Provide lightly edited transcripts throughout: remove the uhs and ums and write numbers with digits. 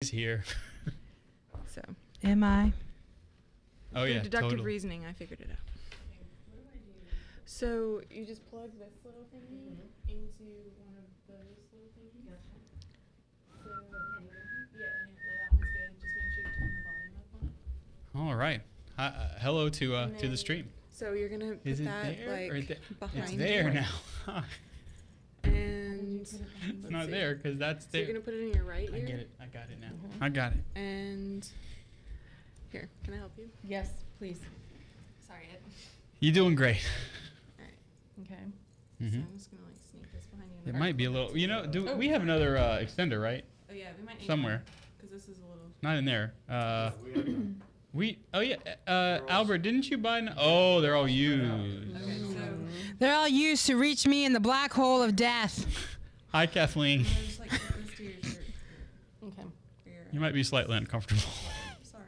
He's here. So, Am I? Oh through yeah, deductive totally. reasoning, I figured it out. So you just plug this little thingy into one of those little thingies. So yeah, that one's good. Just make sure you turn the volume up on it. All right. Hello to And the then- stream. So you're gonna put Is it that there or like behind It's there you. now. And It's let's not see. there because that's So there. you're gonna put it in your right I ear. get it. I got it now. I got it. And here, can I help you? Yes, please. Sorry, Ed. You're doing great. All right. Okay. hmm So I'm just gonna like sneak this behind you. It might be a little. You know, do we have another extender, right? Oh yeah, we might need Somewhere. because this is a little. Not in there. Oh yeah. Albert, didn't you buy? Oh, they're all used. Okay, so They're all used to reach me in the black hole of death. Hi, Kathleen. just like put this to your shirt. Okay. For your, You might be slightly uncomfortable. sorry.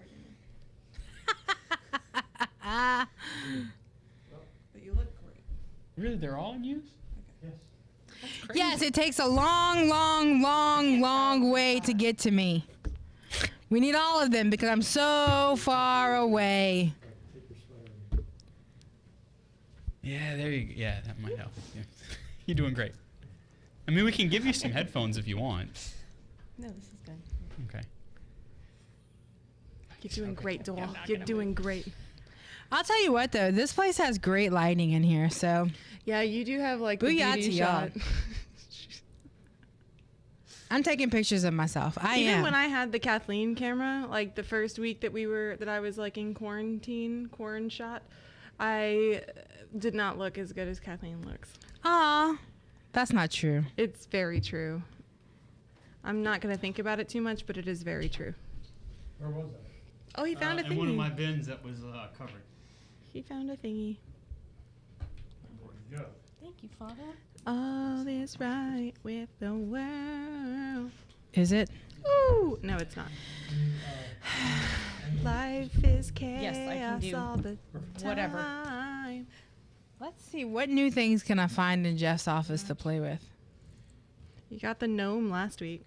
But you look great. Really, they're all in use? Yes, it takes a long, long, long, long way to get to me. We need all of them because I'm so far away. Yeah, there you go. Yeah, that might help. Yeah. You're doing great. I mean, we can give you some headphones if you want. No, this is good. Okay. You're doing great, Doll. I'm not You're gonna doing great. I'll tell you what, though, this place has great lighting in here, so Yeah, you do have like the Booyah beauty to y'all. shot. I'm taking pictures of myself. I Even am. when I had the Kathleen camera, like the first week that I was like in quarantine shot, I did not look as good as Kathleen looks. Aw, that's not true. It's very true. I'm not gonna think about it too much, but it is very true. Where was that? Oh, he found a thingy. in one of my bins that was covered. He found a thingy. Where'd you go? Thank you, Father. All is right with the world. Is it? Ooh, no, it's not. Life is chaos Yes, I can do all the whatever. time. Let's see. What new things can I find in Jeff's office to play with? You got the gnome last week.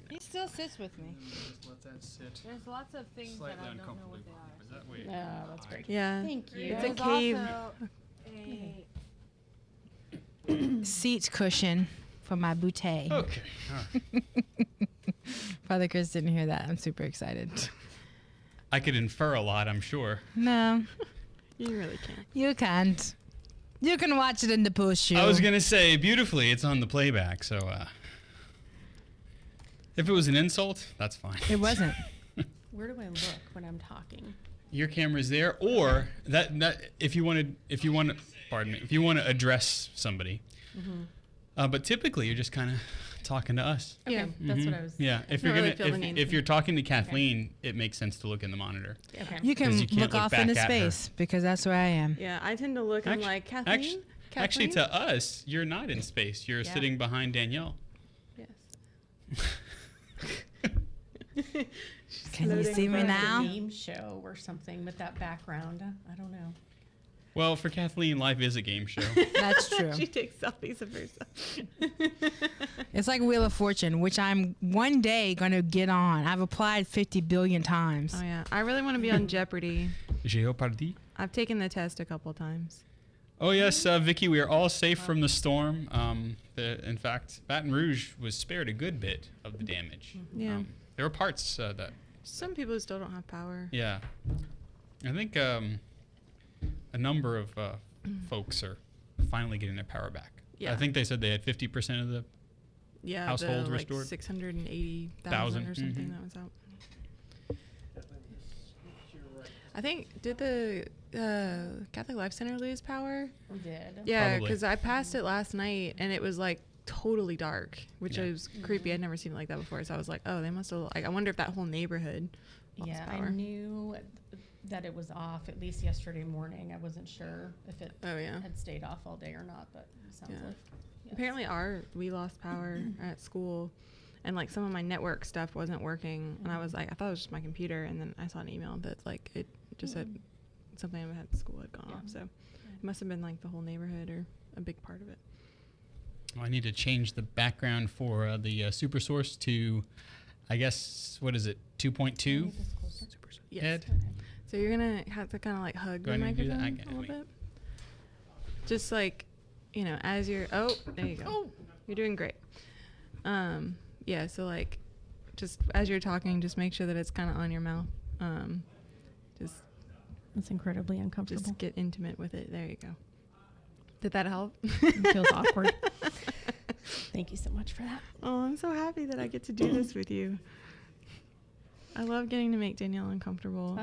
He still sits with me. Just let that sit. There's lots of things Slightly uncomfortably. Is that way? No, that's great. Yeah. Thank you. It's a cave. Seat cushion for my bouteille. Okay. All right. Father Chris didn't hear that. I'm super excited. I could infer a lot, I'm sure. No, You really can't. you can't. You can watch it in the post show. I was gonna say beautifully, it's on the playback. So, if it was an insult, that's fine. It wasn't. Where do I look when I'm talking? Your camera's there, or that if you want to, pardon me, if you want to address somebody. But typically, you're just kind of talking to us. Okay, Yeah. that's what Mhm. I was. Yeah, if Not you're really gonna, feeling anything. if you're talking to Kathleen, it makes sense to look in the monitor. Okay. You can 'Cause you can't look look off back into at her. space because that's where I am. Yeah, I tend to look and Actu- like Kathleen. Actually, Kathleen? to us, you're not in space. You're Yeah. sitting behind Danielle. Yes. Can you Loading see me for- now? A game show or something with that background. I don't know. Well, for Kathleen, life is a game show. That's true. She takes selfies of herself. It's like Wheel of Fortune, which I'm one day going to get on. I've applied 50 billion times. Oh yeah, I really want to be on Jeopardy. Jeopardy. I've taken the test a couple times. Oh yes, Vicky, we are all safe from the storm. In fact, Baton Rouge was spared a good bit of the damage. Yeah. There were parts that, Some people still don't have power. yeah. I think a number of folks are finally getting their power back. Yeah. I think they said they had 50% of the. Yeah, Households the, like restored? 680,000 or something Mhm. that was out. I think did the Catholic Life Center lose power? We did. Yeah, Probably. because I passed it last night and it was like totally dark, which Yeah. was creepy. I'd never seen it like that before, so I was like, oh, they must have. Like, I wonder if that whole neighborhood lost Yeah, power. I knew that it was off at least yesterday morning. I wasn't sure if it Oh yeah. had stayed off all day or not, but it sounds Yeah. like. yes. Apparently, we lost power at school, and like some of my network stuff wasn't working, and I was like, I thought it was just my computer, and then I saw an email that like it just said something at school had gone Yeah. off, so it must have been like the whole neighborhood or a big part of it. I need to change the background for the super source to I guess, what is it, 2.2? Yes. Ed? So you're gonna have to kind of like hug Do I the need to do that? microphone a little bit. Just like, as you're. Oh, there you go. Oh. You're doing great. Yeah. So like, just as you're talking, just make sure that it's kind of on your mouth. Just It's incredibly uncomfortable. just get intimate with it. There you go. Did that help? It feels awkward. Thank you so much for that. Oh, I'm so happy that I get to do this with you. I love getting to make Danielle uncomfortable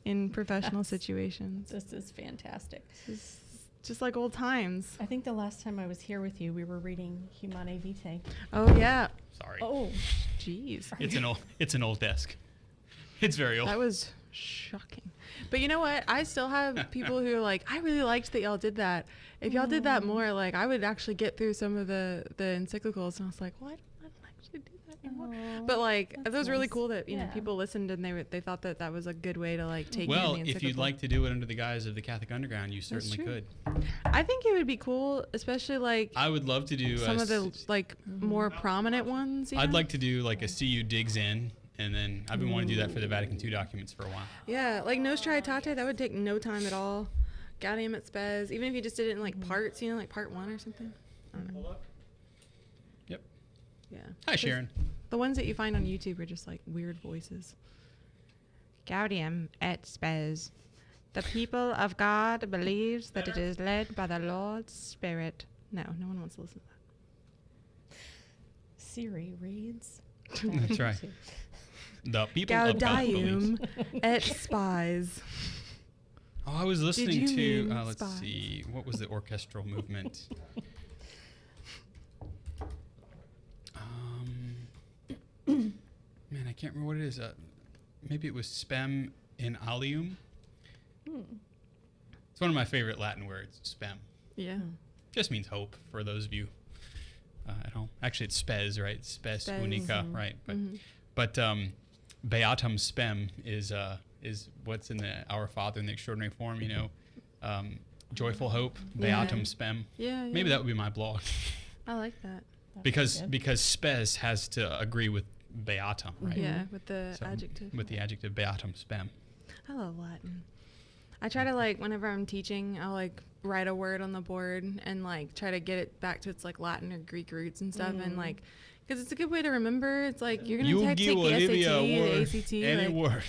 in professional situations. This is fantastic. It's just like old times. I think the last time I was here with you, we were reading Humane Vitae. Oh yeah. Sorry. Oh, Jeez. It's an old desk. It's very old. That was shocking. But you know what? I still have people who are like, I really liked that y'all did that. If y'all did that more, like I would actually get through some of the encyclicals. And I was like, well, I don't actually do that anymore. But like, it was really nice. cool that, Yeah. people listened and they thought that was a good way to like take Well, in the if you'd encyclical. like to do it under the guise of the Catholic Underground, you certainly true. could. I think it would be cool, especially like I would love to do some of the like more prominent ones. I'd like to do like a CU digs in, and then I've been wanting to do that for the Vatican II documents for a while. Yeah, like Nostra Aetate, that would take no time at all. Gaudium et Spes, even if you just did it in like parts, like part 1 or something. I don't know. Yep. Yeah. Hi, Sharon. The ones that you find on YouTube are just like weird voices. Gaudium et Spes. The people of God believes that it is led by the Lord's Spirit. No one wants to listen to that. Siri reads. That's right. The people of God believes. Gaudium et Spes. Oh, I was listening you to, mean let's spies? see, what was the orchestral movement? Man, I can't remember what it is. Maybe it was spem in alium. It's one of my favorite Latin words, spem. Yeah. Just means hope for those of you at home. Actually, it's spes, right? Spes Spes. unica, right? But beatum spem is what's in the Our Father in the extraordinary form. Joyful hope, beatum Yeah. spem. Yeah. Maybe that would be my blog, I like that. because spes has to agree with beatum, right? Yeah, with the So, adjective. With the adjective beatum spem. I love Latin. I try to like whenever I'm teaching, I'll like write a word on the board and like try to get it back to its like Latin or Greek roots and stuff, and like because it's a good way to remember. It's like you're gonna take the SAT, the ACT. any like- word.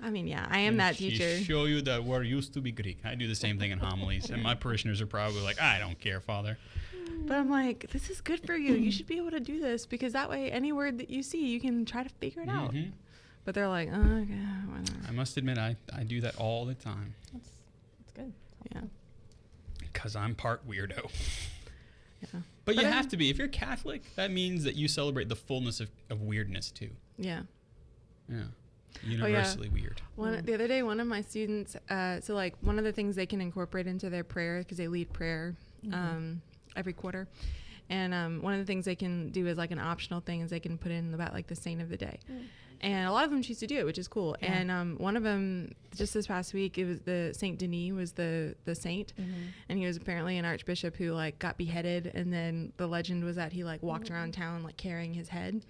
I mean, yeah, I am that She teacher. show you that word used to be Greek. I do the same thing in homilies, and my parishioners are probably like, I don't care, Father. But I'm like, this is good for you. You should be able to do this because that way, any word that you see, you can try to figure it out. Mhm. But they're like, oh, okay, whatever. I must admit, I do that all the time That's good. Yeah, because I'm part weirdo. yeah, But you But have to be. If you're Catholic, that means that you celebrate the fullness of weirdness too. yeah. Yeah. Universally weird. The other day, one of my students, so like one of the things they can incorporate into their prayer because they lead prayer every quarter, and one of the things they can do is like an optional thing is they can put in about like the saint of the day, and a lot of them choose to do it, which is cool. Yeah. And one of them just this past week, it was the Saint Denis was the saint, and he was apparently an archbishop who like got beheaded, and then the legend was that he like walked around town like carrying his head.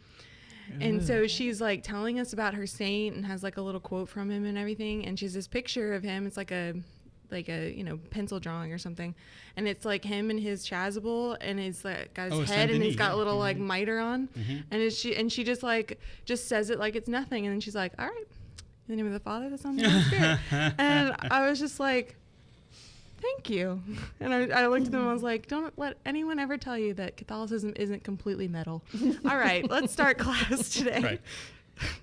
And so she's like telling us about her saint and has like a little quote from him and everything. And she's this picture of him. It's like a pencil drawing or something. And it's like him and his chasuble and he's like got his Oh, head Saint and he's Denis, got yeah. a little like mitre on. Mhm. And she just says it like it's nothing. And then she's like, all right, in the name of the Father, the Son, and the Holy Spirit. And I was just like, thank you. And I looked at them and I was like, don't let anyone ever tell you that Catholicism isn't completely metal. All right, let's start class today. Right.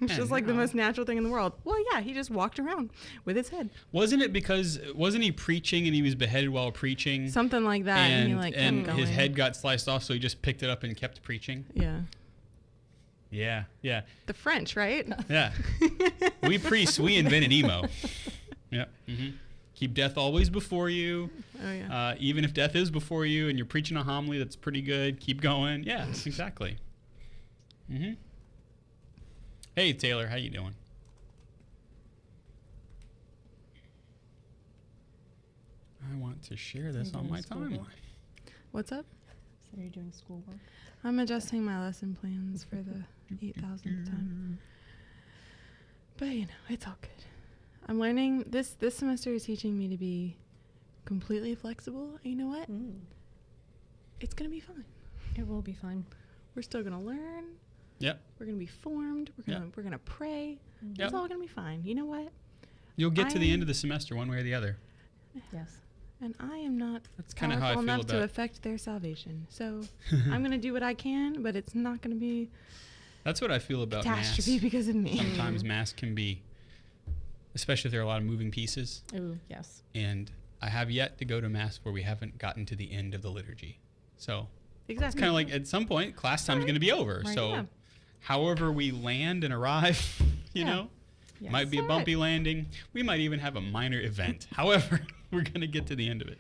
It's just like the most natural thing in the world. Well, yeah, he just walked around with his head. Wasn't he preaching and he was beheaded while preaching? Something like that. And, he like and kept his going. head got sliced off, so he just picked it up and kept preaching. Yeah. Yeah. The French, right? Yeah. We priests, we invented emo. Yeah. Keep death always before you. Oh, yeah. Even if death is before you and you're preaching a homily that's pretty good, keep going. Yeah, exactly. Hey, Taylor, how you doing? I want to share this on my timeline. What's up? So you're doing schoolwork. I'm adjusting my lesson plans for the 8,000th time. But you know, it's all good. I'm learning this semester is teaching me to be completely flexible. And you know what? It's gonna be fine. It will be fine. We're still gonna learn. Yep. We're gonna be formed. We're gonna pray. Yep. It's all gonna be fine. You know what? You'll get to the end of the semester one way or the other. Yes. And I am not That's kind of how I powerful feel enough to about. affect their salvation. So I'm gonna do what I can, but it's not gonna be That's what I feel about mass. catastrophe because of me. Sometimes mass can be, especially if there are a lot of moving pieces. Ooh, yes. And I have yet to go to mass where we haven't gotten to the end of the liturgy. So it's Exactly. kind of like at some point class time's going to be over. Right. So Yeah. however we land and arrive, you Yeah. know, Yes. might be a That's bumpy landing. We might even have a minor event. However, we're going to get to the end of it.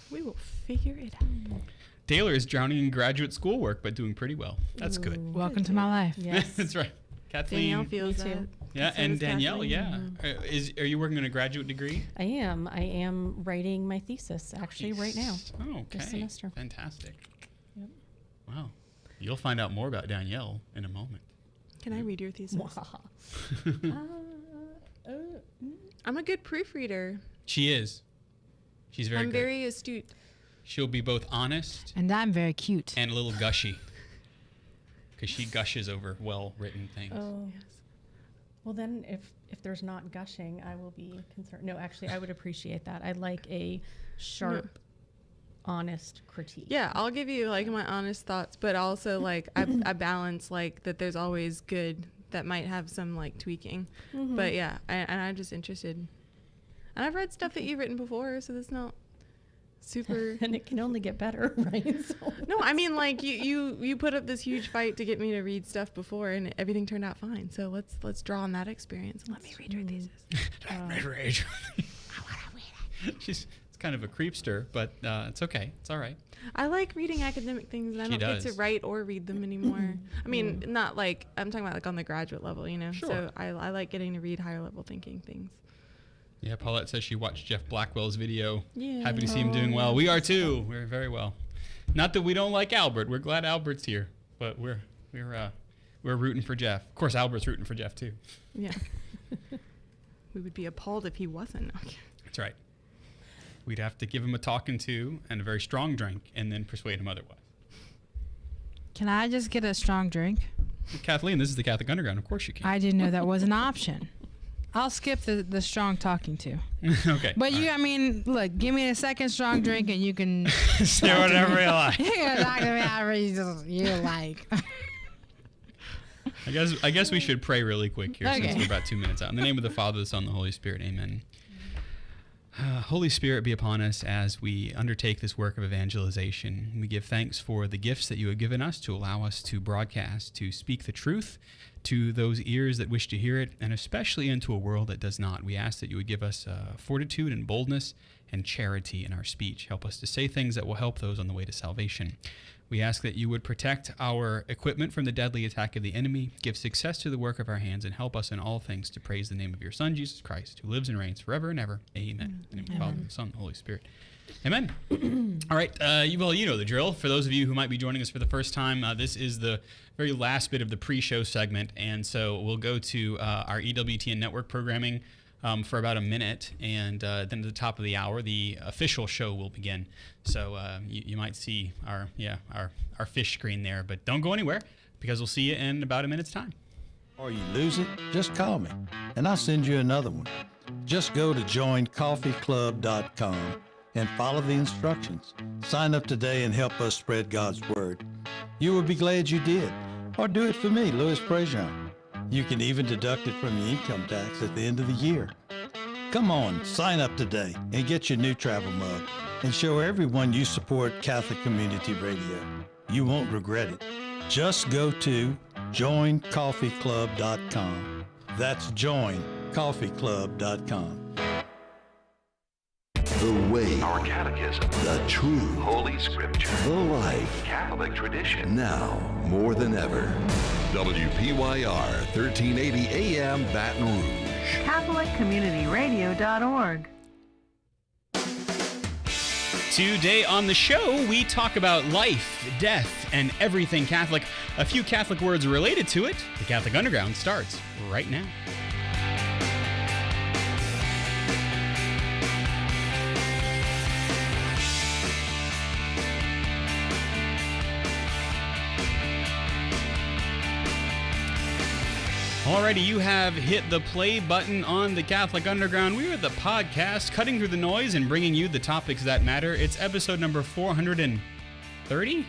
We will figure it out. Taylor is drowning in graduate schoolwork, but doing pretty well. That's good. Ooh. Welcome to my life. Yes. That's right. Kathleen. Danielle feels Me too. that. Yeah, So and does Danielle, Kathleen. yeah. Are you working on a graduate degree? I am writing my thesis actually right now. Oh, okay. This semester. Fantastic. Yep. Wow. You'll find out more about Danielle in a moment. Can I read your thesis? Uh, I'm a good proofreader. She is. She's very I'm good. very astute. She'll be both honest And I'm very cute. and a little gushy. Because she gushes over well-written things. Oh. Well, then if there's not gushing, I will be concerned. No, actually, I would appreciate that. I like a sharp, honest critique. Yeah, I'll give you like my honest thoughts, but also like I balance like that there's always good that might have some like tweaking. But yeah, and I'm just interested. And I've read stuff that you've written before, so that's not super. And it can only get better, right? So No, I mean like you put up this huge fight to get me to read stuff before, and everything turned out fine. So let's draw on that experience. Let me read your thesis. It's kind of a creepster, but it's okay. It's all right. I like reading academic things, and I She don't get does. to write or read them anymore. I mean, not like I'm talking about like on the graduate level, you know. Sure. So I like getting to read higher level thinking things. Yeah, Paulette says she watched Jeff Blackwell's video. Yeah. Happy to see him doing well. We are too. We're very well. Not that we don't like Albert. We're glad Albert's here, but we're rooting for Jeff. Of course, Albert's rooting for Jeff too. Yeah. We would be appalled if he wasn't. That's right. We'd have to give him a talking to and a very strong drink, and then persuade him otherwise. Can I just get a strong drink? Kathleen, this is the Catholic Underground. Of course you can. I didn't know that was an option. I'll skip the strong talking to. Okay. But you, I mean, look, give me a second strong drink and you can say whatever you like. you can talk to me however you like. I guess we should pray really quick here since Okay. we're about 2 minutes out. In the name of the Father, the Son, and the Holy Spirit. Amen. Holy Spirit, be upon us as we undertake this work of evangelization. We give thanks for the gifts that you have given us to allow us to broadcast, to speak the truth to those ears that wish to hear it, and especially into a world that does not. We ask that you would give us fortitude and boldness and charity in our speech. Help us to say things that will help those on the way to salvation. We ask that you would protect our equipment from the deadly attack of the enemy, give success to the work of our hands, and help us in all things to praise the name of your Son, Jesus Christ, who lives and reigns forever and ever. Amen. In the name of the Father, the Son, and the Holy Spirit. Amen. All right. You know the drill. For those of you who might be joining us for the first time, this is the very last bit of the pre-show segment, and so we'll go to our EWTN network programming for about a minute, and then at the top of the hour, the official show will begin. So you might see our fish screen there, but don't go anywhere because we'll see you in about a minute's time. Or you lose it, just call me, and I'll send you another one. Just go to joincoffeeclub.com and follow the instructions. Sign up today and help us spread God's word. You will be glad you did. Or do it for me, Louis Prejean. You can even deduct it from your income tax at the end of the year. Come on, sign up today and get your new travel mug and show everyone you support Catholic Community Radio. You won't regret it. Just go to joincoffeeclub.com. That's joincoffeeclub.com. The way, Our catechism, the truth, Holy Scripture, the life. Catholic tradition. Now more than ever. WPYR 1380 AM Baton Today on the show, we talk about life, death, and everything Catholic. A few Catholic words related to it. The Catholic Underground starts right now. Alrighty, you have hit the play button on the Catholic Underground. We are the podcast cutting through the noise and bringing you the topics that matter. It's episode number 430,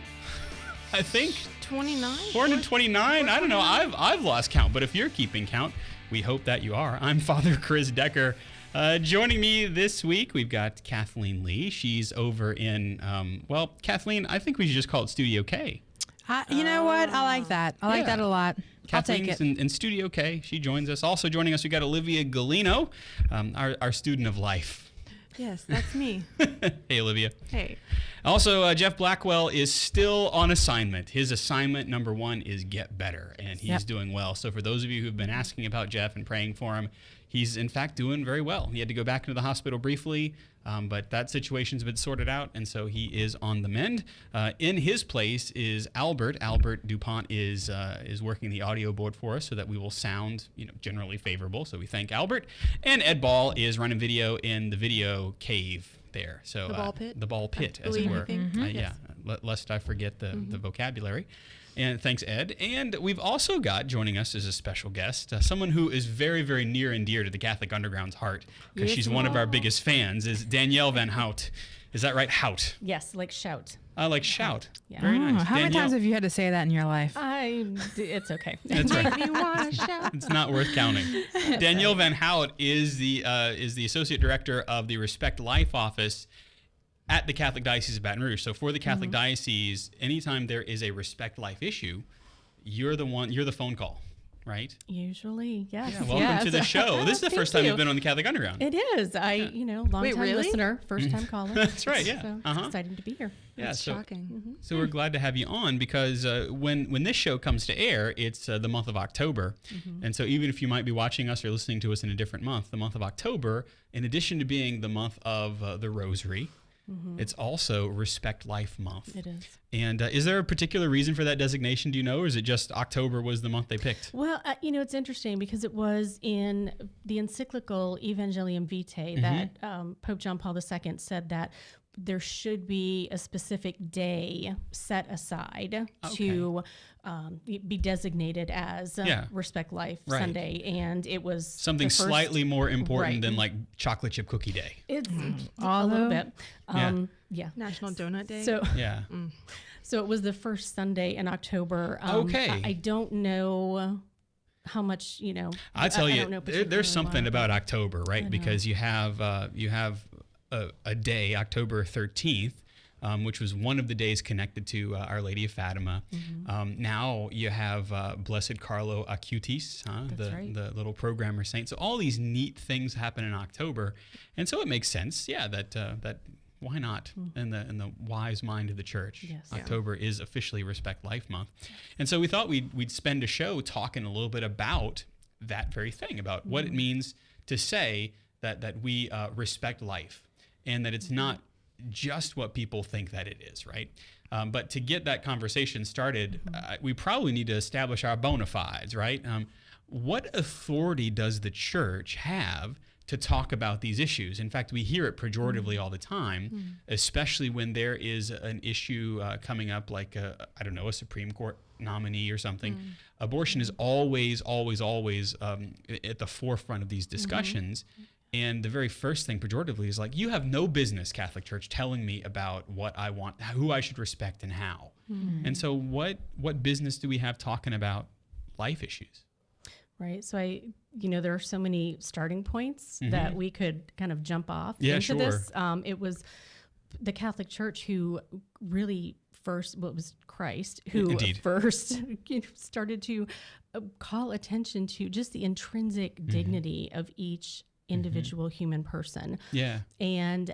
I think. 29? 429? I don't know. I've lost count, but if you're keeping count, we hope that you are. I'm Father Chris Decker. Joining me this week, we've got Kathleen Lee. She's over in, Kathleen, I think we should just call it Studio K. You know what? I like that. I like that a lot. I'll take Kathleen's it. in Studio K. She joins us. Also joining us, we got Olivia Galino, our student of life. Yes, that's me. Hey, Olivia. Hey. Also, Jeff Blackwell is still on assignment. His assignment number 1 is get better, and he's doing well. So for those of you who've been asking about Jeff and praying for him, he's in fact doing very well. He had to go back into the hospital briefly, but that situation's been sorted out, and so he is on the mend. In his place is Albert. Albert DuPont is working the audio board for us so that we will sound, generally favorable. So we thank Albert. And Ed Ball is running video in the video cave there. So The ball pit? The ball pit, as believe it you were. think? Yeah, lest I forget the vocabulary. And thanks, Ed. And we've also got joining us as a special guest, someone who is very, very near and dear to the Catholic Underground's heart, because she's one of our biggest fans, is Danielle Van Hout. Is that right? Hout. Yes, like shout. I like shout. Yeah. Very nice. How many times have you had to say that in your life? It's okay. That's right. Make me wanna shout. It's not worth counting. Danielle Van Hout is the associate director of the Respect Life office at the Catholic Diocese of Baton Rouge. So for the Catholic Diocese, anytime there is a Respect Life issue, you're the phone call, right? Usually, yes. Yeah, welcome to the show. This is the first time you've been on the Catholic Underground. It is. Long Wait, time really? listener, first time caller. That's right, yeah. So Uh-huh. it's exciting to be here. Yeah, That's so shocking. so we're glad to have you on because when this show comes to air, it's the month of October. And so even if you might be watching us or listening to us in a different month, the month of October, in addition to being the month of the Rosary, it's also Respect Life Month. It is. And is there a particular reason for that designation, do you know, or is it just October was the month they picked? Well, it's interesting because it was in the encyclical Evangelium Vitae that Pope John Paul II said that there should be a specific day set aside to be designated as Respect Life Sunday, and it was Something the first- slightly more important Right. than like chocolate chip cookie day. It's a little bit. Yeah. National Donut Day. So Yeah. So it was the first Sunday in October. Okay. I don't know how much, I tell I you, don't know there's particularly something why, about but- October, right? Because you have a day, October 13th, which was one of the days connected to Our Lady of Fatima. Now you have Blessed Carlo Acutis, That's right. the little programmer saint. So all these neat things happen in October, and so it makes sense, that why not? In the wise mind of the Church, Yes. October is officially Respect Life Month, and so we thought we'd spend a show talking a little bit about that very thing, about what it means to say that we respect life, and that it's not just what people think that it is, right? But to get that conversation started, we probably need to establish our bona fides, right? What authority does the Church have to talk about these issues? In fact, we hear it pejoratively all the time, especially when there is an issue coming up like, a Supreme Court nominee or something. Abortion is always, always, always at the forefront of these discussions. And the very first thing pejoratively is like, you have no business, Catholic Church, telling me about what I want, who I should respect and how. And so what business do we have talking about life issues? Right. So there are so many starting points that we could kind of jump off into this. It was the Catholic Church who really first, it was Christ who Indeed. first started to call attention to just the intrinsic dignity of each individual human person. Yeah. And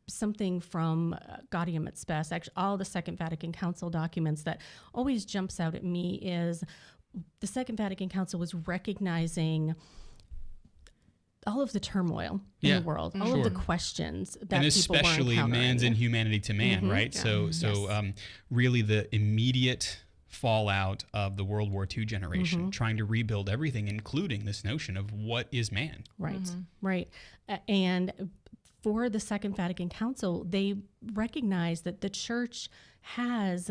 something from Gaudium et Spes, actually all the Second Vatican Council documents that always jumps out at me is the Second Vatican Council was recognizing all of the turmoil in Yeah, the world, all of the sure. questions that And people were especially man's encountering. inhumanity to man, right? So really the immediate fallout of the World War II generation, trying to rebuild everything, including this notion of what is man. Right, right. And for the Second Vatican Council, they recognized that the church has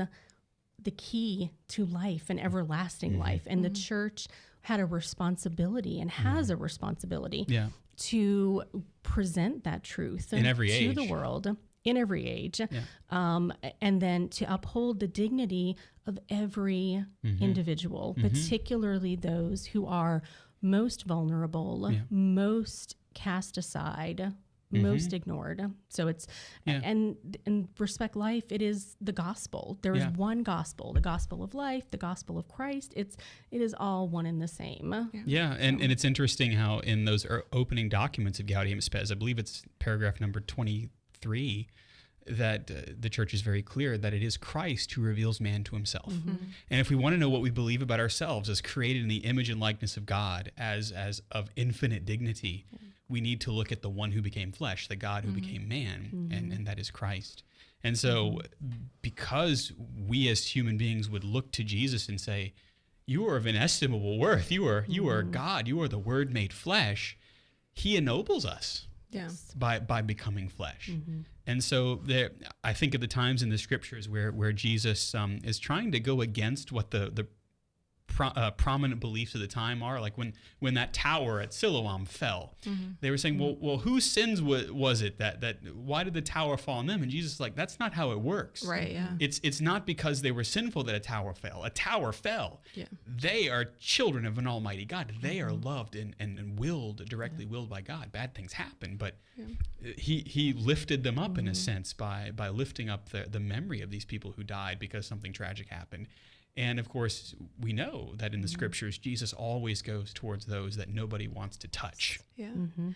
the key to life and everlasting life. And the church had a responsibility and has a responsibility Yeah. to present that truth In every to age. the world in every age, and then to uphold the dignity of every individual, particularly those who are most vulnerable, most cast aside, most ignored. So it's and Respect Life, it is the gospel. There is one gospel, the gospel of life, the gospel of Christ. It is all one and the same. Yeah, and it's interesting how in those opening documents of Gaudium Spes, I believe it's paragraph number 23, that the church is very clear that it is Christ who reveals man to himself. And if we want to know what we believe about ourselves as created in the image and likeness of God, as of infinite dignity, we need to look at the one who became flesh, the God who became man, and that is Christ. And so because we as human beings would look to Jesus and say, you are of inestimable worth, you are God, you are the Word made flesh, he ennobles us. Yeah. By becoming flesh. And so there, I think of the times in the scriptures where Jesus is trying to go against what the prominent beliefs of the time are. Like when that tower at Siloam fell, they were saying, well, whose sins was it that why did the tower fall on them? And Jesus is like, that's not how it works. Right, yeah. It's not because they were sinful that a tower fell. A tower fell. Yeah. They are children of an almighty God. They are loved and willed, directly willed by God. Bad things happen, but he lifted them up in a sense by lifting up the memory of these people who died because something tragic happened. And of course, we know that in the scriptures, Jesus always goes towards those that nobody wants to touch. Yeah. And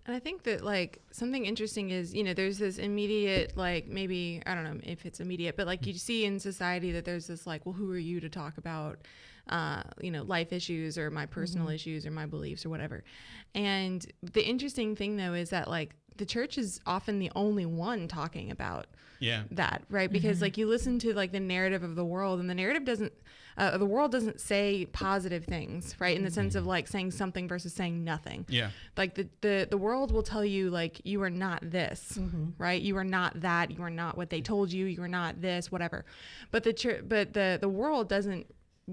I think that like something interesting is, there's this immediate, like maybe, I don't know if it's immediate, but like you see in society that there's this like, well, who are you to talk about, life issues or my personal issues or my beliefs or whatever. And the interesting thing though, is that like the church is often the only one talking about that, right? Because like you listen to like the narrative of the world, and the narrative doesn't, the world doesn't say positive things, right? In the sense of like saying something versus saying nothing. Yeah. Like the world will tell you like, you are not this, right? You are not that, you are not what they told you, you are not this, whatever. But the world doesn't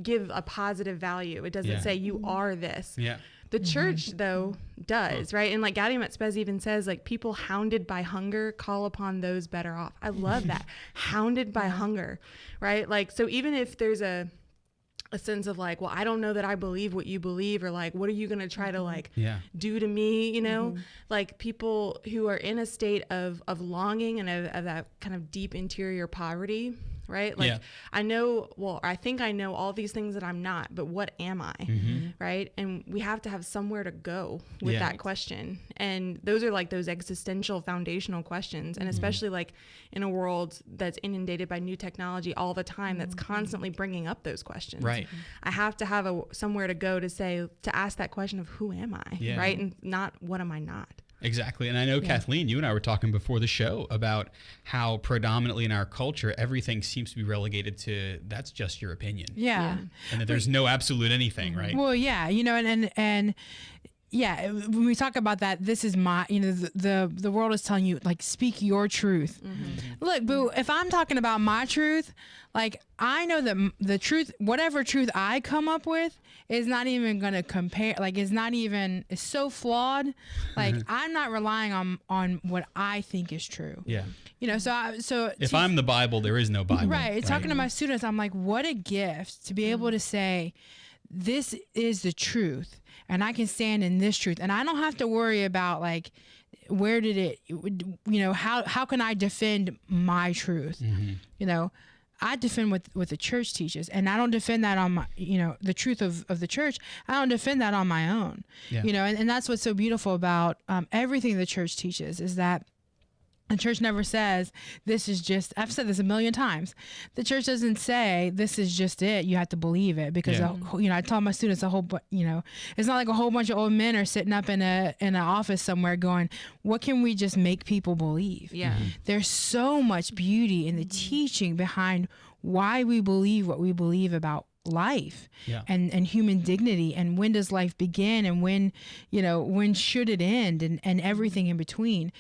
give a positive value. It doesn't say you are this. Yeah. The church, though, does, right? And like Gaudium et Spes even says, like, people hounded by hunger call upon those better off. I love that. Hounded by hunger, right? Like, so even if there's a sense of like, well, I don't know that I believe what you believe, or like, what are you going to try to like do to me, like people who are in a state of longing and of that kind of deep interior poverty, right? Like I think I know all these things that I'm not, but what am I? Right? And we have to have somewhere to go with that question. And those are like those existential foundational questions. And especially like in a world that's inundated by new technology all the time, that's constantly bringing up those questions. Right. I have to have somewhere to go to ask that question of who am I? Right. And not what am I not? Exactly. And I know, Kathleen, you and I were talking before the show about how predominantly in our culture, everything seems to be relegated to that's just your opinion. Yeah. And that there's no absolute anything, right? Well, yeah, and yeah, when we talk about that, this is my, the world is telling you, like, speak your truth. Look, boo, if I'm talking about my truth, like, I know that the truth, whatever truth I come up with is not even going to compare, like, it's so flawed. Like, I'm not relying on what I think is true. Yeah. So if I'm the Bible, there is no Bible. Right. Talking to my students, I'm like, what a gift to be able to say, this is the truth, and I can stand in this truth, and I don't have to worry about like, where did it, how can I defend my truth? I defend what the church teaches, and I don't defend that on my, the truth of the church. I don't defend that on my own, and that's what's so beautiful about everything the church teaches, is that The church never says this is just, I've said this a million times. The church doesn't say this is just it. You have to believe it because, I tell my students it's not like a whole bunch of old men are sitting up in an office somewhere going, what can we just make people believe? Yeah. There's so much beauty in the teaching behind why we believe what we believe about life and human dignity, and when does life begin, and when should it end, and everything in between.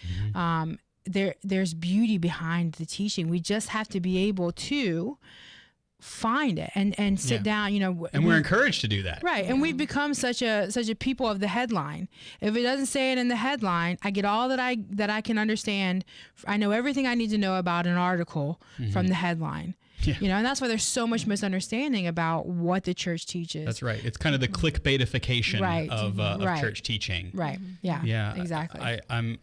There's beauty behind the teaching. We just have to be able to find it and sit down, and we're encouraged to do that. Right. And we've become such a people of the headline. If it doesn't say it in the headline, I get all that I can understand. I know everything I need to know about an article from the headline. Yeah. And that's why there's so much misunderstanding about what the church teaches. That's right. It's kind of the clickbaitification of church teaching. Right. Yeah. Yeah. Exactly. I'm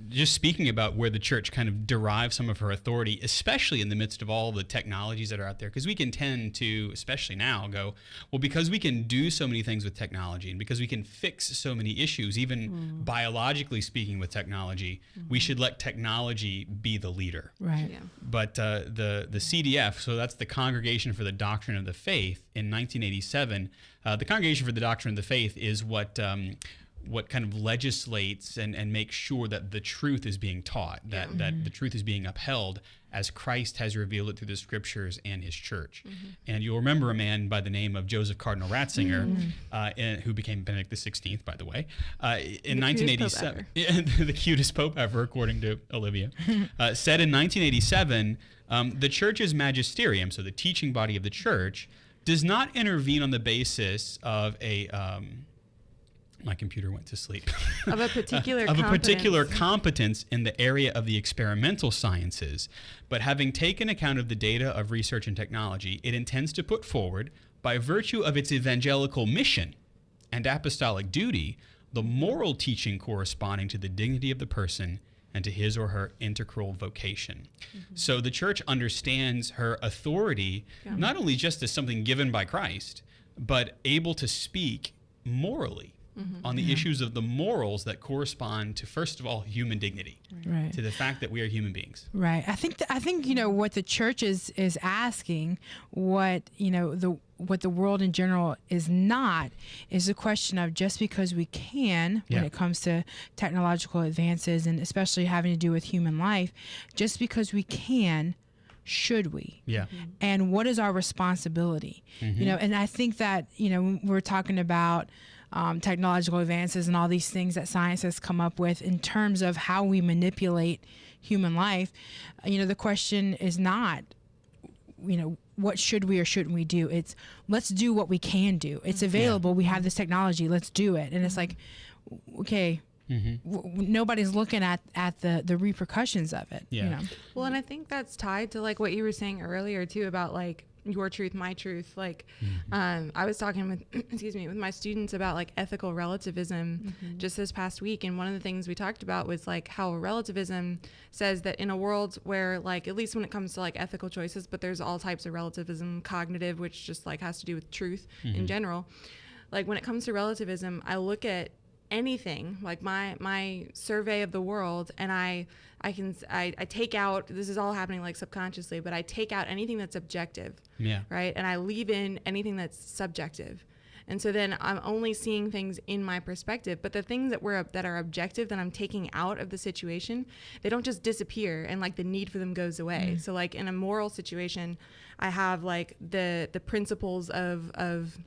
just speaking about where the church kind of derives some of her authority, especially in the midst of all the technologies that are out there, because we can tend to, especially now, go, well, because we can do so many things with technology, and because we can fix so many issues, even biologically speaking with technology, we should let technology be the leader. Right. Yeah. But the CDF, so that's the Congregation for the Doctrine of the Faith, in 1987. The Congregation for the Doctrine of the Faith is what kind of legislates and makes sure that the truth is being taught, that the truth is being upheld as Christ has revealed it through the Scriptures and His church. And you'll remember a man by the name of Joseph Cardinal Ratzinger, who became Benedict XVI, by the way, in 1987. The cutest pope ever, according to Olivia. Said in 1987, the church's magisterium, so the teaching body of the church, does not intervene on the basis of a... my computer went to sleep. Of a particular of competence. a particular competence in the area of the experimental sciences, but having taken account of the data of research and technology, it intends to put forward, by virtue of its evangelical mission and apostolic duty, the moral teaching corresponding to the dignity of the person and to his or her integral vocation. So the church understands her authority not only just as something given by Christ, but able to speak morally on the issues of the morals that correspond to, first of all, human dignity, to the fact that we are human beings. Right. I think what the church is asking, what the world in general is not, is a question of just because we can, when it comes to technological advances, and especially having to do with human life, just because we can, should we? Yeah. And what is our responsibility? And I think that, we're talking about technological advances and all these things that science has come up with in terms of how we manipulate human life. The question is not, what should we or shouldn't we do? It's, let's do what we can do. It's available. We have this technology. Let's do it. And it's like, okay, nobody's looking at the repercussions of it. Well, and I think that's tied to like what you were saying earlier too about like your truth, my truth. Like, I was talking with, with my students about like ethical relativism just this past week. And one of the things we talked about was like how relativism says that in a world where like, at least when it comes to like ethical choices, but there's all types of relativism, cognitive, which just like has to do with truth in general. Like when it comes to relativism, I look at anything, like my survey of the world, and I take out, this is all happening like subconsciously, but I take out anything that's objective, right? And I leave in anything that's subjective. And so then I'm only seeing things in my perspective, but the things that are objective that I'm taking out of the situation, they don't just disappear and like the need for them goes away. So like in a moral situation, I have like the principles of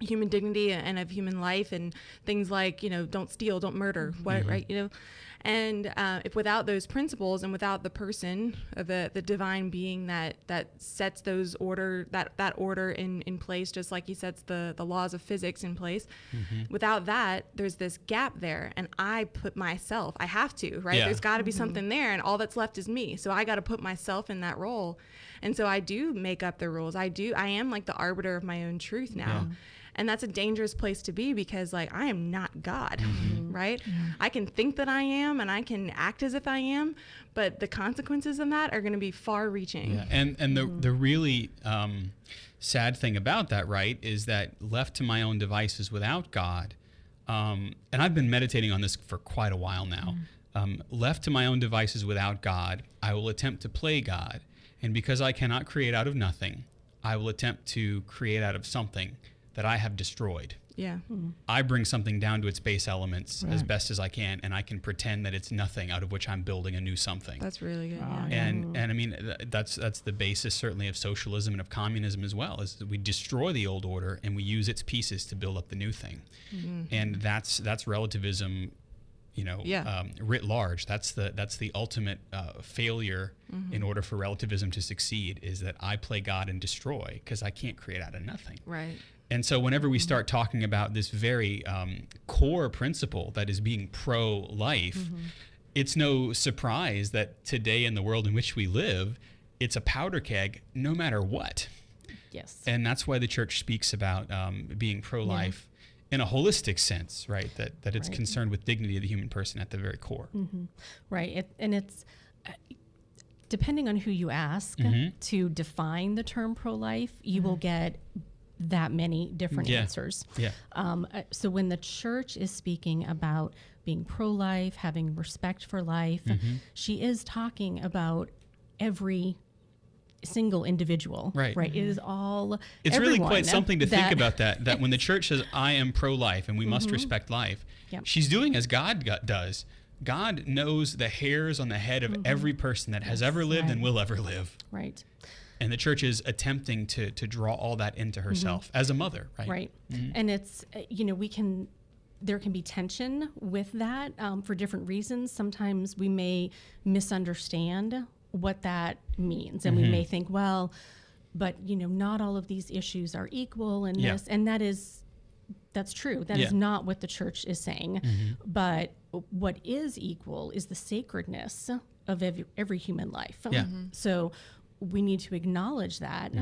human dignity and of human life, and things like, don't steal, don't murder, right? And if without those principles and without the person of the divine being that sets those order, that order in place, just like he sets the laws of physics in place, without that, there's this gap there, and I put myself, I have to, right? There's got to be something there, and all that's left is me. So I got to put myself in that role. And so I do make up the rules. I am like the arbiter of my own truth now. And that's a dangerous place to be, because like I am not God, right? I can think that I am and I can act as if I am, but the consequences of that are going to be far reaching. Yeah. And the really sad thing about that, right, is that left to my own devices without God, and I've been meditating on this for quite a while now, Left to my own devices without God, I will attempt to play God. And because I cannot create out of nothing, I will attempt to create out of something that I have destroyed. Yeah. I bring something down to its base elements as best as I can, and I can pretend that it's nothing out of which I'm building a new something. That's really good. Oh, Yeah. And I mean, that's the basis certainly of socialism and of communism as well, is that we destroy the old order and we use its pieces to build up the new thing. And that's relativism, writ large. That's the ultimate failure in order for relativism to succeed, is that I play God and destroy because I can't create out of nothing. Right. And so whenever we start talking about this very core principle that is being pro-life, it's no surprise that today in the world in which we live, it's a powder keg no matter what. Yes. And that's why the church speaks about being pro-life in a holistic sense, right? That it's concerned with dignity of the human person at the very core. Right. And it's depending on who you ask to define the term pro-life, you will get that many different answers. Yeah. So when the church is speaking about being pro-life, having respect for life, she is talking about every single individual. Right. It is all. It's really everyone quite something to think about that when the church says, I am pro-life and we must respect life, she's doing as God does. God knows the hairs on the head of every person that has ever lived and will ever live. Right. And the church is attempting to draw all that into herself as a mother, right? Right. And it's, there can be tension with that for different reasons. Sometimes we may misunderstand what that means. And we may think, well, but, not all of these issues are equal and this, and that's true. That is not what the church is saying. But what is equal is the sacredness of every human life. Yeah. So we need to acknowledge that.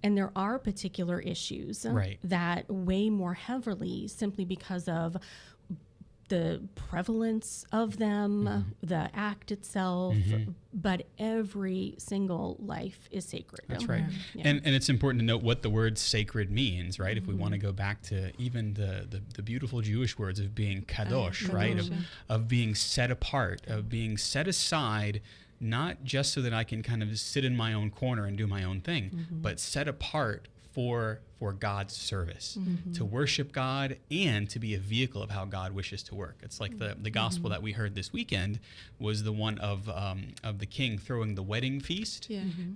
And there are particular issues that weigh more heavily simply because of the prevalence of them, the act itself, but every single life is sacred. That's right. And it's important to note what the word sacred means, right? If we want to go back to even the beautiful Jewish words of being kadosh, right? Of being set apart, of being set aside, not just so that I can kind of sit in my own corner and do my own thing, but set apart for God's service, to worship God and to be a vehicle of how God wishes to work. It's like the gospel that we heard this weekend was the one of the king throwing the wedding feast.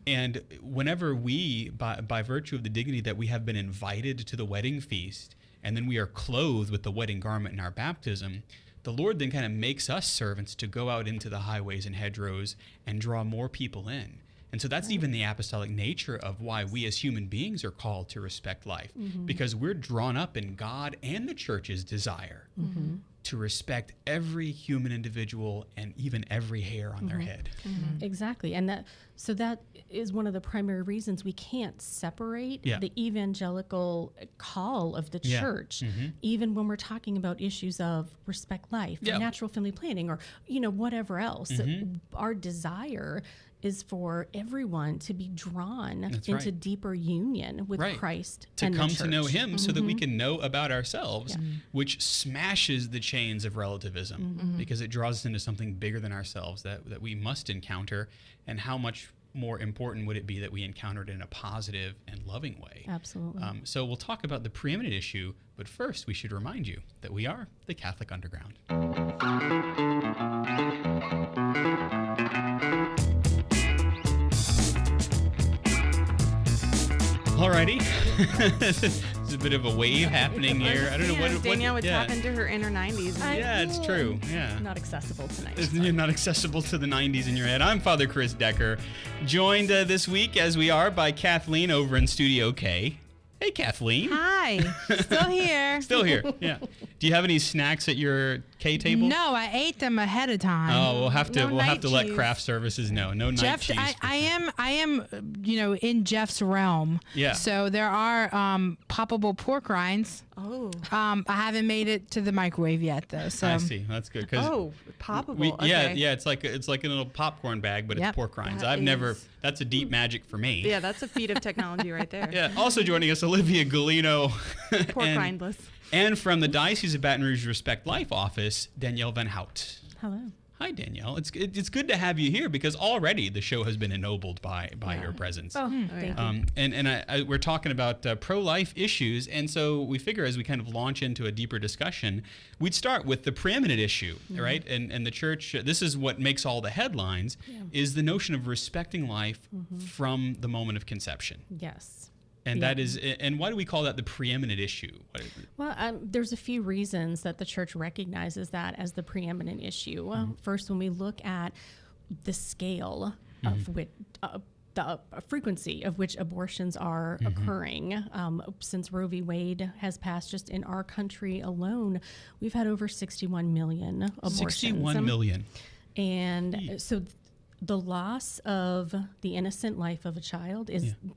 And whenever we, by virtue of the dignity that we have been invited to the wedding feast, and then we are clothed with the wedding garment in our baptism, the Lord then kind of makes us servants to go out into the highways and hedgerows and draw more people in. And so that's even the apostolic nature of why we as human beings are called to respect life, because we're drawn up in God and the church's desire to respect every human individual and even every hair on their head. Exactly. And that is one of the primary reasons we can't separate the evangelical call of the church, even when we're talking about issues of respect life, or natural family planning, or whatever else. Our desire is for everyone to be drawn into deeper union with Christ and to come the church. to know him so that we can know about ourselves, which smashes the chains of relativism because it draws us into something bigger than ourselves that we must encounter. And how much more important would it be that we encounter it in a positive and loving way? Absolutely. So we'll talk about the preeminent issue, but first we should remind you that we are the Catholic Underground. Alrighty, there's a bit of a wave happening here. I don't know what Danielle would tap into her inner 90s. Yeah, it's true. Yeah. Not accessible tonight. You're not accessible to the 90s in your head. I'm Father Chris Decker, joined this week as we are by Kathleen over in Studio K. Hey, Kathleen. Hi. Still here. Still here. Yeah. Do you have any snacks at your K table? No, I ate them ahead of time. Oh, we'll have to night let cheese. craft services know. No night Jeff, cheese. I am, in Jeff's realm. Yeah. So there are poppable pork rinds. Oh. I haven't made it to the microwave yet, though. So I see. That's good. 'Cause Oh, poppable. Okay. Yeah. It's like a little popcorn bag, but it's pork rinds. That I've never. is- That's a deep magic for me. Yeah, that's a feat of technology right there. Yeah. Also joining us, Olivia Galino. Pork and, rindless. and from the Diocese of Baton Rouge Respect Life office, Danielle Van Hout. Hello. Hi, Danielle. It's good to have you here because already the show has been ennobled by your presence. Oh, thank you. And we're talking about pro-life issues, and so we figure as we kind of launch into a deeper discussion, we'd start with the preeminent issue, right? And the church, this is what makes all the headlines, is the notion of respecting life from the moment of conception. Yes. And that is, and why do we call that the preeminent issue? Well, there's a few reasons that the church recognizes that as the preeminent issue. First, when we look at the scale of which, the frequency of which abortions are occurring, since Roe v. Wade has passed, just in our country alone, we've had over 61 million abortions. 61 million. And so the loss of the innocent life of a child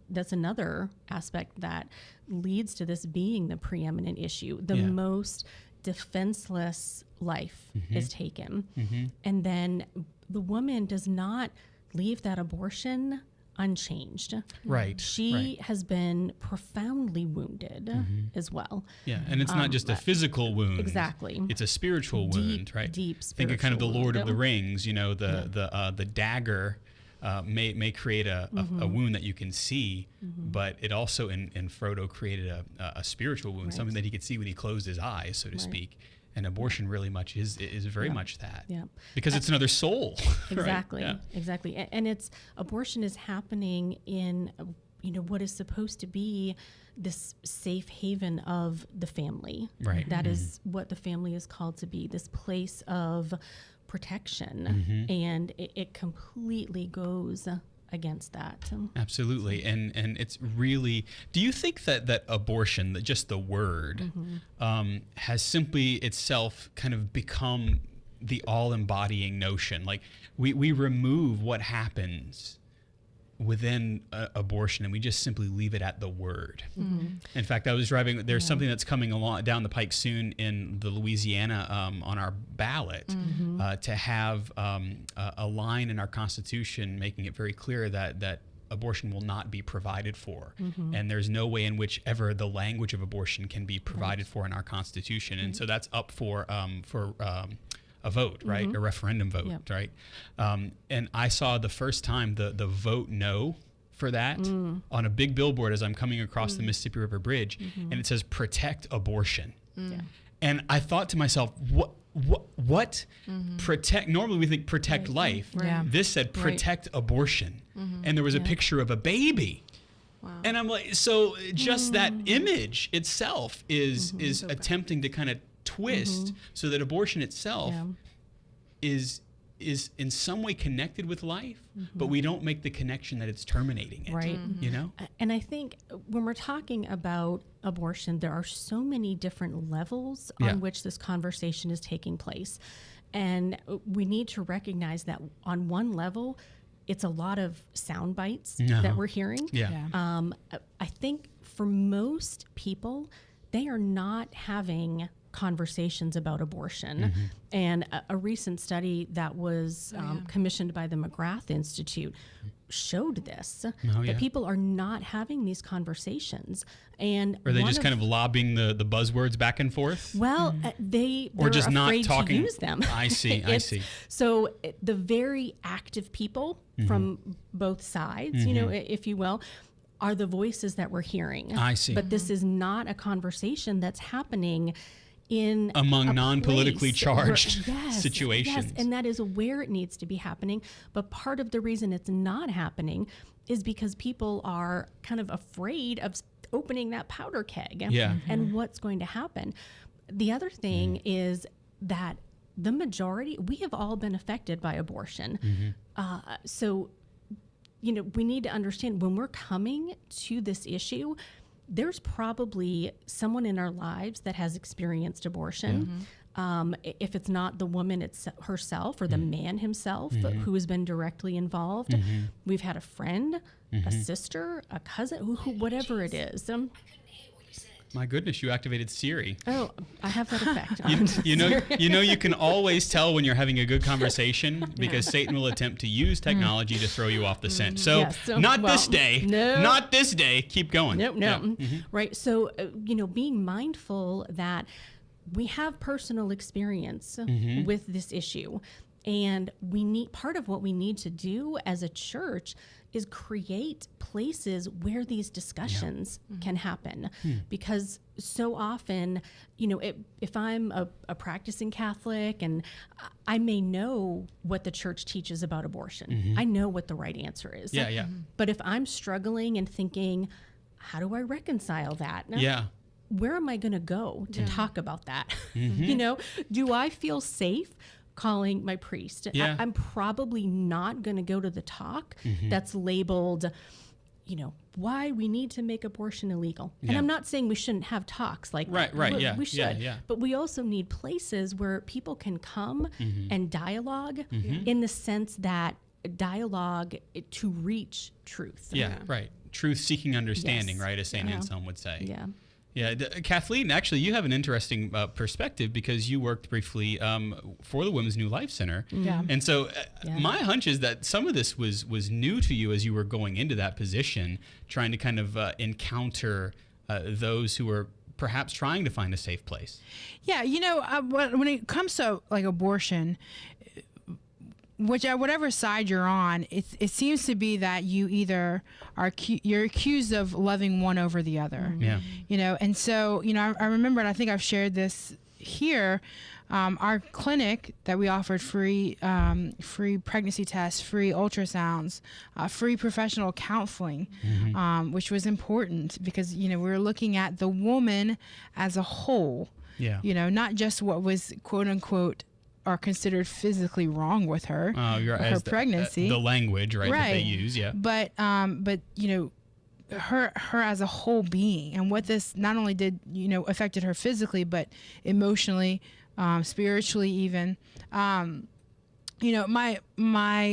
that's another aspect that leads to this being the preeminent issue. The most defenseless life is taken. And then the woman does not leave that abortion unchanged. Right. She has been profoundly wounded as well. Yeah, and it's not just a physical wound. Exactly. It's a spiritual wound, right? Deep Think of kind of the spiritual Lord of the wound. Rings. You know, the dagger may create a wound that you can see, but it also in Frodo created a spiritual wound, something that he could see when he closed his eyes, so to speak. And abortion really much is very much that. Yeah. Because it's another soul. Exactly. Right? Yeah. Exactly. And abortion is happening in, what is supposed to be this safe haven of the family. Right. That is what the family is called to be, this place of protection. And it completely goes against that. Absolutely. And it's really, do you think that abortion, that just the word, has simply itself kind of become the all-embodying notion? Like we remove what happens within abortion and we just simply leave it at the word. In fact, I was driving, there's something that's coming along down the pike soon in the Louisiana on our ballot to have a line in our Constitution making it very clear that abortion will not be provided for. And there's no way in which ever the language of abortion can be provided for in our Constitution. And so that's up for a vote, right? A referendum vote, right? And I saw the first time the vote no for that on a big billboard as I'm coming across the Mississippi River Bridge, and it says protect abortion. And I thought to myself, what? Protect, normally we think protect life. Yeah. This said protect abortion. And there was a picture of a baby. Wow. And I'm like, so just that image itself is attempting to kind of twist so that abortion itself is in some way connected with life, but we don't make the connection that it's terminating it. Right. You know? And I think when we're talking about abortion, there are so many different levels on which this conversation is taking place. And we need to recognize that on one level, it's a lot of sound bites that we're hearing. I think for most people, they are not having conversations about abortion. And a recent study that was commissioned by the McGrath Institute showed this, that people are not having these conversations. And Are they just kind of lobbing the buzzwords back and forth? well, they're just not afraid talking- to use them. I see, I see. So the very active people from both sides, if you will, are the voices that we're hearing. I see. But this is not a conversation that's happening in Among a non-politically place charged yes, situations. Yes, and that is where it needs to be happening. But part of the reason it's not happening is because people are kind of afraid of opening that powder keg and what's going to happen. The other thing is that the majority, we have all been affected by abortion. So, we need to understand when we're coming to this issue, there's probably someone in our lives that has experienced abortion. If it's not the woman herself or the man himself who has been directly involved, we've had a friend, a sister, a cousin, whatever it is. My goodness, you activated Siri. Oh, I have that effect on. You can always tell when you're having a good conversation because Satan will attempt to use technology to throw you off the scent. So, Yes, not well, this day. no. Not this day. Keep going. No. Yeah. Right. So, being mindful that we have personal experience with this issue. And part of what we need to do as a church is create places where these discussions can happen. Because so often, if I'm a practicing Catholic and I may know what the church teaches about abortion, I know what the right answer is. Yeah. But if I'm struggling and thinking, how do I reconcile that? Now, where am I going to go to talk about that? Do I feel safe calling my priest? I'm probably not going to go to the talk that's labeled, why we need to make abortion illegal. And I'm not saying we shouldn't have talks like Right, we should. Yeah. But we also need places where people can come and dialogue in the sense that dialogue to reach truth. Yeah, right. Truth-seeking understanding, Yes. right, as St. Anselm would say. Yeah. Yeah, Kathleen, actually, you have an interesting perspective because you worked briefly for the Women's New Life Center. Yeah. And so my hunch is that some of this was new to you as you were going into that position, trying to kind of encounter those who were perhaps trying to find a safe place. Yeah, when it comes to like abortion, whatever side you're on, it seems to be that you either you're accused of loving one over the other. Yeah. And so I remember, and I think I've shared this here. Our clinic that we offered free pregnancy tests, free ultrasounds, free professional counseling, which was important because we were looking at the woman as a whole. Yeah. Not just what was quote unquote are considered physically wrong with her, her pregnancy, the language, right, that they use, But her as a whole being, and what this not only did, affected her physically, but emotionally, spiritually, even. My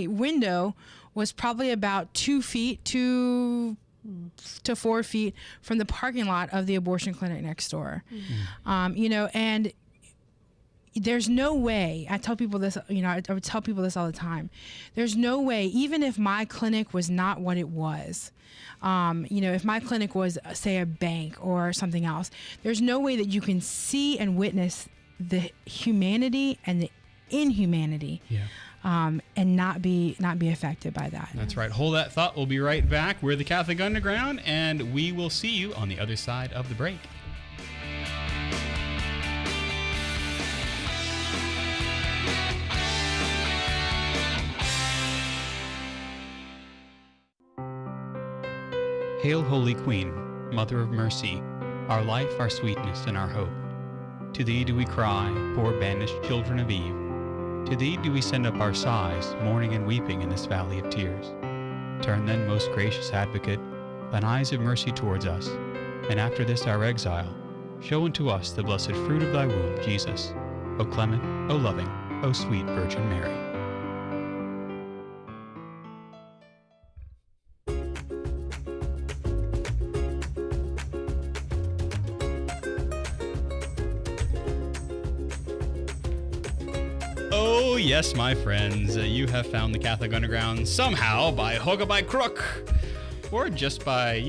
window was probably about 2 feet to 4 feet from the parking lot of the abortion clinic next door. And there's no way, I tell people this, I would tell people this all the time. There's no way, even if my clinic was not what it was, if my clinic was, say, a bank or something else, there's no way that you can see and witness the humanity and the inhumanity, and not be affected by that. That's right. Hold that thought. We'll be right back. We're the Catholic Underground, and we will see you on the other side of the break. Hail, Holy Queen, Mother of Mercy, our life, our sweetness, and our hope. To thee do we cry, poor banished children of Eve. To thee do we send up our sighs, mourning and weeping in this valley of tears. Turn then, most gracious Advocate, thine eyes of mercy towards us, and after this our exile, show unto us the blessed fruit of thy womb, Jesus. O clement, O loving, O sweet Virgin Mary. Oh, yes, my friends, you have found the Catholic Underground somehow, by hook or by crook, or just by,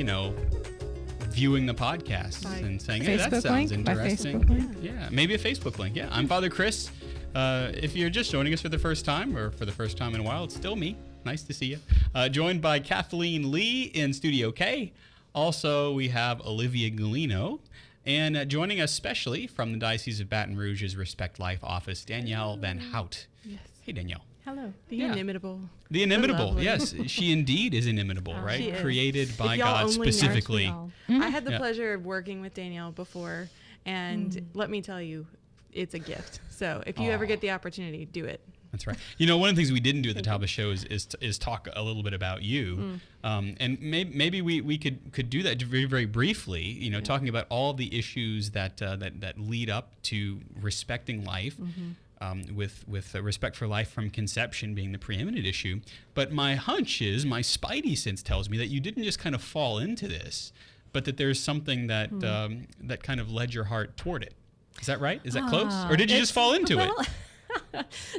viewing the podcast and saying, hey, that sounds interesting. Yeah, maybe a Facebook link. Yeah, I'm Father Chris. If you're just joining us for the first time, or for the first time in a while, it's still me. Nice to see you. Joined by Kathleen Lee in Studio K. Also, we have Olivia Galino. And joining us specially from the Diocese of Baton Rouge's Respect Life office, Danielle Van Hout. Yes. Hey, Danielle. Hello. The inimitable. The inimitable, lovely. yes. She indeed is inimitable, right? She is. Created by If y'all God only knew. specifically. I had the pleasure of working with Danielle before, and let me tell you, it's a gift. So if you ever get the opportunity, do it. That's right. One of the things we didn't do at the top of the show is talk a little bit about you, and maybe we could do that very, very briefly. Talking about all the issues that lead up to respecting life, with respect for life from conception being the preeminent issue. But my hunch is, my spidey sense tells me that you didn't just kind of fall into this, but that there's something that that kind of led your heart toward it. Is that right? Is that close, or did you just fall into it?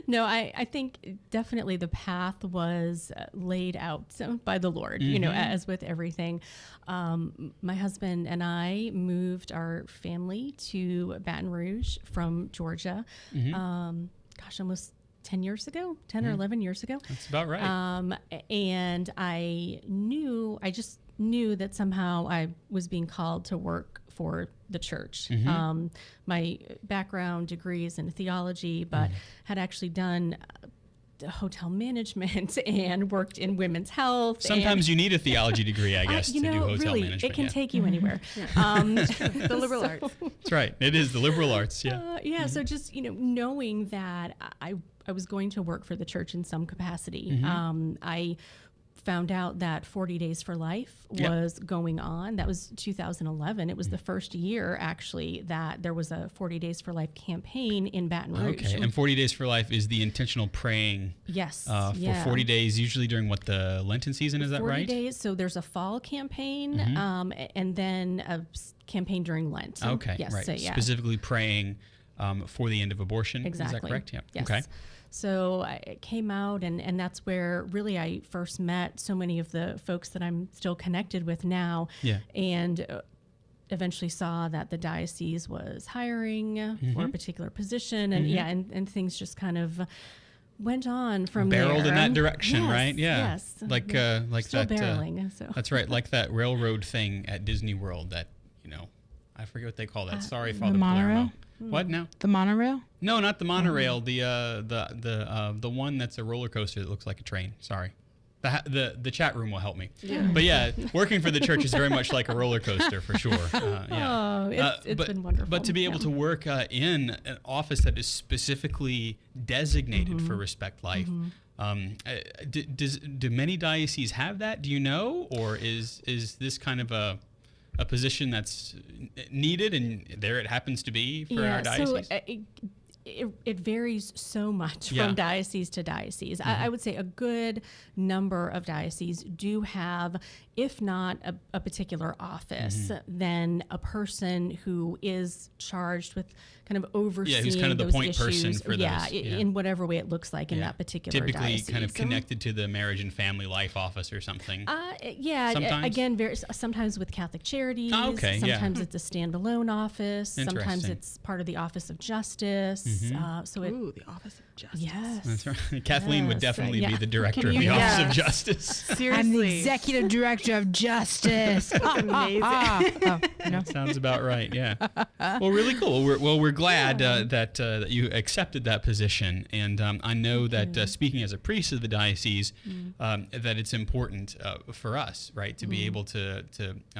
No, I think definitely the path was laid out by the Lord, as with everything. My husband and I moved our family to Baton Rouge from Georgia. Almost 10 years ago, 10 or 11 years ago. That's about right. And I just knew that somehow I was being called to work for the church. My background degrees in theology, but had actually done hotel management and worked in women's health. Sometimes you need a theology degree, I guess, to do hotel really, management. it can take you anywhere. The liberal arts. That's right. It is the liberal arts. Yeah. So just, knowing that I was going to work for the church in some capacity, I found out that 40 Days for Life was going on. That was 2011. It was the first year, actually, that there was a 40 Days for Life campaign in Baton Rouge. Okay. And 40 Days for Life is the intentional praying. Yes. For 40 days, usually during the Lenten season, is that 40 right? 40 days. So there's a fall campaign, and then a campaign during Lent. Okay. Yes. Right. So, yeah. Specifically praying for the end of abortion. Exactly. Is that correct? Yeah. Yes. Okay. So I came out, and that's where really I first met so many of the folks that I'm still connected with now. Yeah. And eventually saw that the diocese was hiring for a particular position, and and things just kind of went on from Barreled there. in that direction, Yes, right? Yeah. Yes. Like Still that. barreling. So. That's right. Like that railroad thing at Disney World. That I forget what they call that. Sorry, Father monorail? Palermo. What now? The monorail? No, not the monorail. The one that's a roller coaster that looks like a train. Sorry. The chat room will help me. Yeah. But yeah, working for the church is very much like a roller coaster for sure. Oh, it's been wonderful. But to be able to work in an office that is specifically designated for Respect Life, do many dioceses have that? Do you know, or is this kind of a position that's needed, and there it happens to be for our diocese? So it varies so much from diocese to diocese. I would say a good number of dioceses do have, if not a particular office, then a person who is charged with kind of overseeing who's kind of the those point issues, person for those. In whatever way it looks like in that particular Typically diocese. kind of connected to the marriage and family life office or something. Sometimes? Again, sometimes with Catholic Charities. Sometimes it's a standalone office. Sometimes Interesting. it's part of the Office of Justice. So it, Ooh, the Office of Justice. yes. That's right. Kathleen would Yes, definitely be yeah. the director Can of you- the Office of Yes. Justice. Seriously. I'm the executive director of justice. amazing. No. Sounds about right. Yeah. Well, really cool. We're glad that you accepted that position, and I know that speaking as a priest of the diocese, that it's important for us, right, to be able to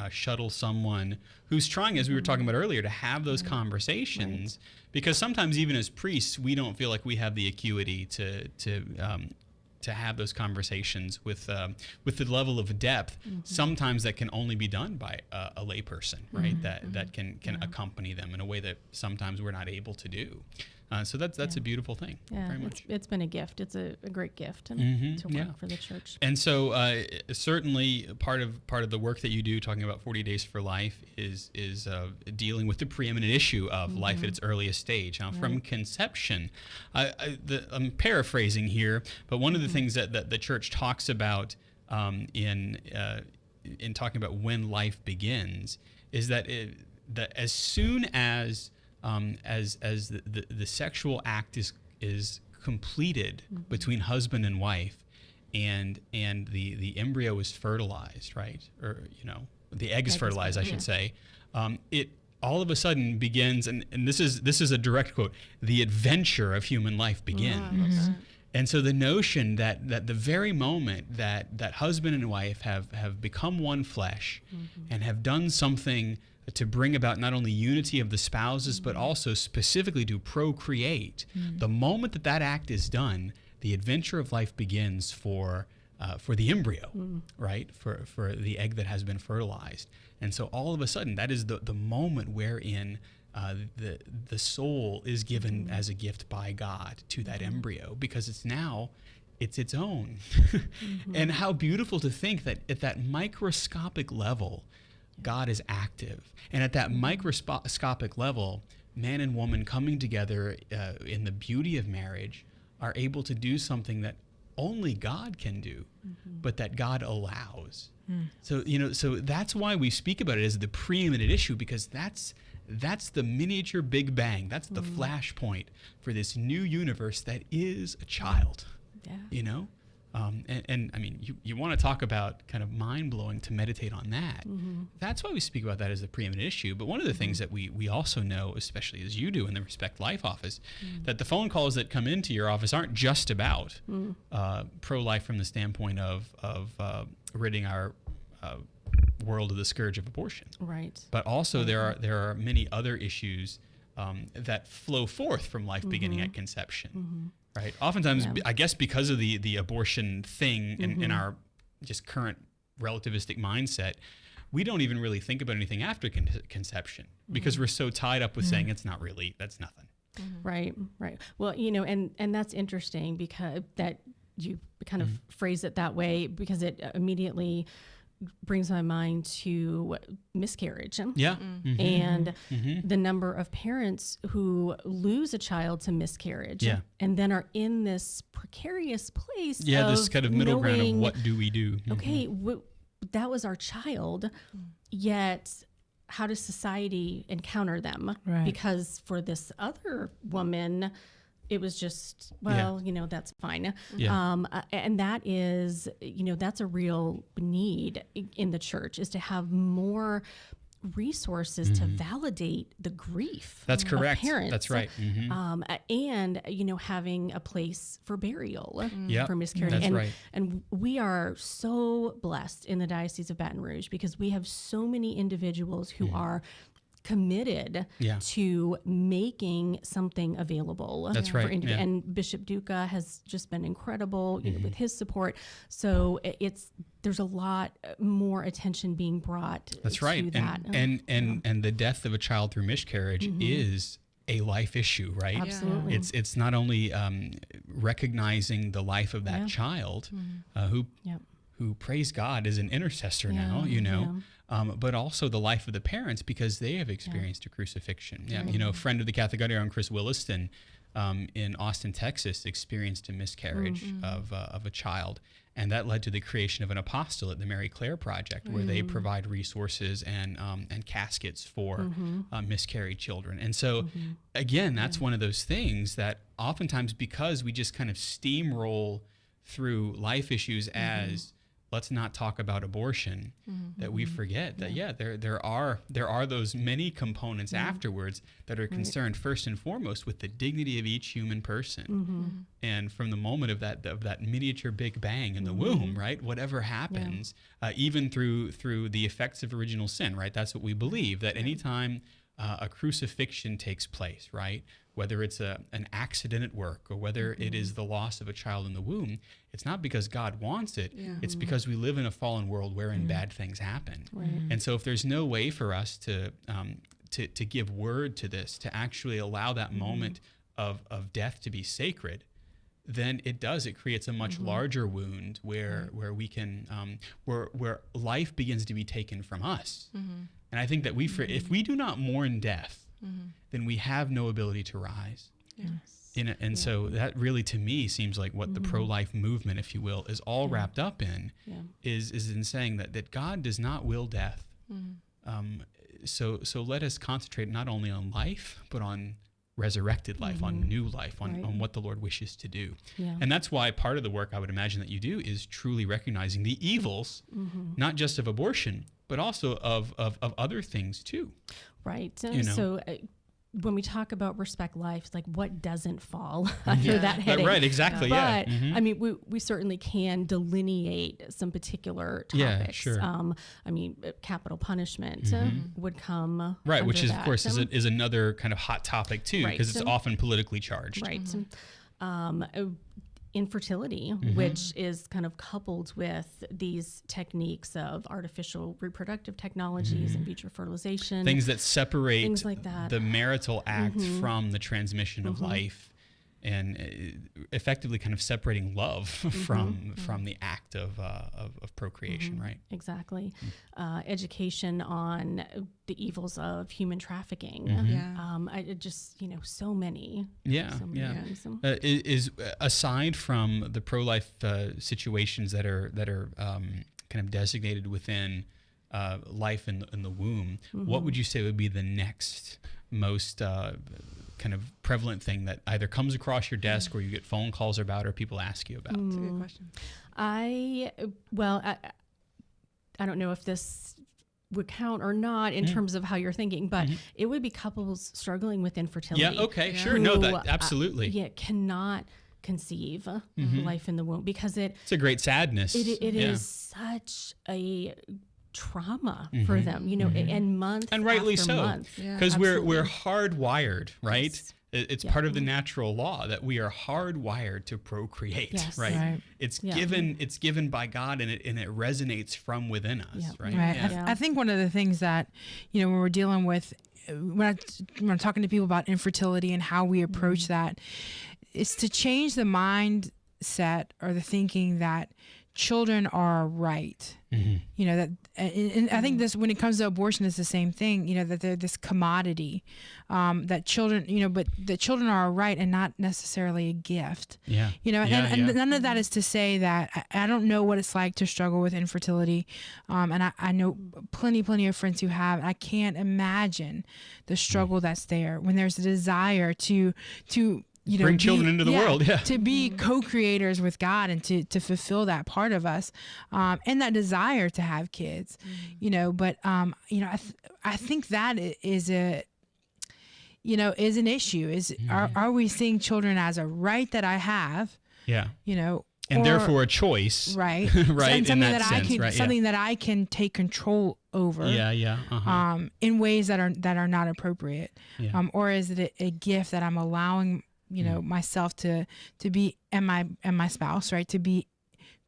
shuttle someone who's trying, as we were talking about earlier, to have those conversations, because sometimes even as priests, we don't feel like we have the acuity to have those conversations with the level of depth. Sometimes that can only be done by a layperson, right? That can accompany them in a way that sometimes we're not able to do. So that's a beautiful thing. Yeah, very much. it's been a gift. It's a great gift to work for the church. And so certainly part of the work that you do, talking about 40 Days for Life, is dealing with the preeminent issue of life at its earliest stage. Now, from conception, I'm paraphrasing here, but one of the things that the church talks about in talking about when life begins is that that as soon as the sexual act is completed between husband and wife, and the embryo is fertilized, right? Or the egg is fertilized, I should say. It all of a sudden begins, and this is a direct quote: "The adventure of human life begins." And so the notion that the very moment that husband and wife have become one flesh and have done something to bring about not only unity of the spouses, but also specifically to procreate, the moment that act is done, the adventure of life begins for the embryo, right? For the egg that has been fertilized. And so all of a sudden, that is the moment wherein the soul is given as a gift by God to that embryo, because it's its own. And how beautiful to think that at that microscopic level, God is active. And at that microscopic level, man and woman coming together in the beauty of marriage are able to do something that only God can do, but that God allows. So, so that's why we speak about it as the preeminent issue, because that's the miniature Big Bang. That's the flashpoint for this new universe that is a child. Yeah. And I mean, you want to talk about kind of mind-blowing to meditate on that. That's why we speak about that as the preeminent issue. But one of the things that we also know, especially as you do in the Respect Life office, that the phone calls that come into your office aren't just about pro-life from the standpoint of ridding our world of the scourge of abortion. Right. But also there are many other issues that flow forth from life beginning at conception. Right. Oftentimes, I guess because of the abortion thing in our just current relativistic mindset, we don't even really think about anything after conception because we're so tied up with saying it's not really, that's nothing. Right. Well, and that's interesting because that you kind of phrase it that way, because it immediately brings my mind to miscarriage. Yeah. And the number of parents who lose a child to miscarriage and then are in this precarious place. This kind of middle ground of what do we do? Okay, that was our child, yet how does society encounter them? Right. Because for this other woman, it was just, that's fine. Yeah. And that is, that's a real need in the church, is to have more resources to validate the grief. That's correct. Of parents. That's right. And, having a place for burial for miscarriage. That's right. And we are so blessed in the Diocese of Baton Rouge because we have so many individuals who are committed to making something available. That's right. And Bishop Duca has just been incredible with his support. So there's a lot more attention being brought That's right. to that. And the death of a child through miscarriage is a life issue, right? Absolutely. It's not only recognizing the life of that child who, praise God, is an intercessor now, but also the life of the parents because they have experienced a crucifixion. A friend of the Catholic Audio, Chris Williston, in Austin, Texas, experienced a miscarriage of a child. And that led to the creation of an apostolate, the Mary Claire Project, where they provide resources and caskets for miscarried children. And so, again, that's one of those things that oftentimes, because we just kind of steamroll through life issues as let's not talk about abortion, that we forget that there are those many components afterwards that are concerned first and foremost with the dignity of each human person. And from the moment of that miniature Big Bang in the womb, right? Whatever happens, even through the effects of original sin, right? That's what we believe, that anytime a crucifixion takes place, right? Whether it's an accident at work or whether it is the loss of a child in the womb, it's not because God wants it. It's because we live in a fallen world wherein bad things happen. And so if there's no way for us to give word to this, to actually allow that moment of death to be sacred, then it creates a much larger wound where we can where life begins to be taken from us. And I think that if we do not mourn death, then we have no ability to rise. So that really, to me, seems like what the pro-life movement, if you will, is all wrapped up in, is in saying that God does not will death. So let us concentrate not only on life, but on resurrected life, on new life, on what the Lord wishes to do. And that's why part of the work I would imagine that you do is truly recognizing the evils, not just of abortion, but also of other things too. Right. So when we talk about Respect Life, it's like what doesn't fall under that heading. Right, exactly. But I mean, we certainly can delineate some particular topics. Yeah, sure. Capital punishment would come right, which is that. Of course is another kind of hot topic too, because it's often politically charged. Right. Infertility, which is kind of coupled with these techniques of artificial reproductive technologies in vitro fertilization. Things that separate things like that. the marital act from the transmission of life effectively kind of separating love from the act of procreation, right? Exactly. Education on the evils of human trafficking. I just, so many. So many things. Is aside from the pro-life situations that are kind of designated within life in the womb, what would you say would be the next most kind of prevalent thing that either comes across your desk or you get phone calls about or people ask you about? That's a good question. I don't know if this would count or not in terms of how you're thinking, but it would be couples struggling with infertility. Yeah, okay, sure. No, that absolutely. Cannot conceive life in the womb because it's a great sadness. It is such a trauma for them, and month and rightly after so, month. because we're hardwired, right? Yes. It's part of the natural law that we are hardwired to procreate, right? It's given by God, and it resonates from within us, right? I think one of the things that when we're dealing with when I'm talking to people about infertility and how we approach that, is to change the mindset or the thinking that children are right. That, and I think this, when it comes to abortion, is the same thing. That they're this commodity, that children, but the children are a right and not necessarily a gift. And none of that is to say that I don't know what it's like to struggle with infertility, and I know plenty of friends who have. I can't imagine the struggle that's there when there's a desire to bring children into the world, to be co-creators with God and to fulfill that part of us, and that desire to have kids, But I think that is an issue. Is are we seeing children as a right that I have? And therefore a choice, right? Right. And something that I can take control over. In ways that are not appropriate. Or is it a gift that I'm allowing myself to be, and my spouse, right, to be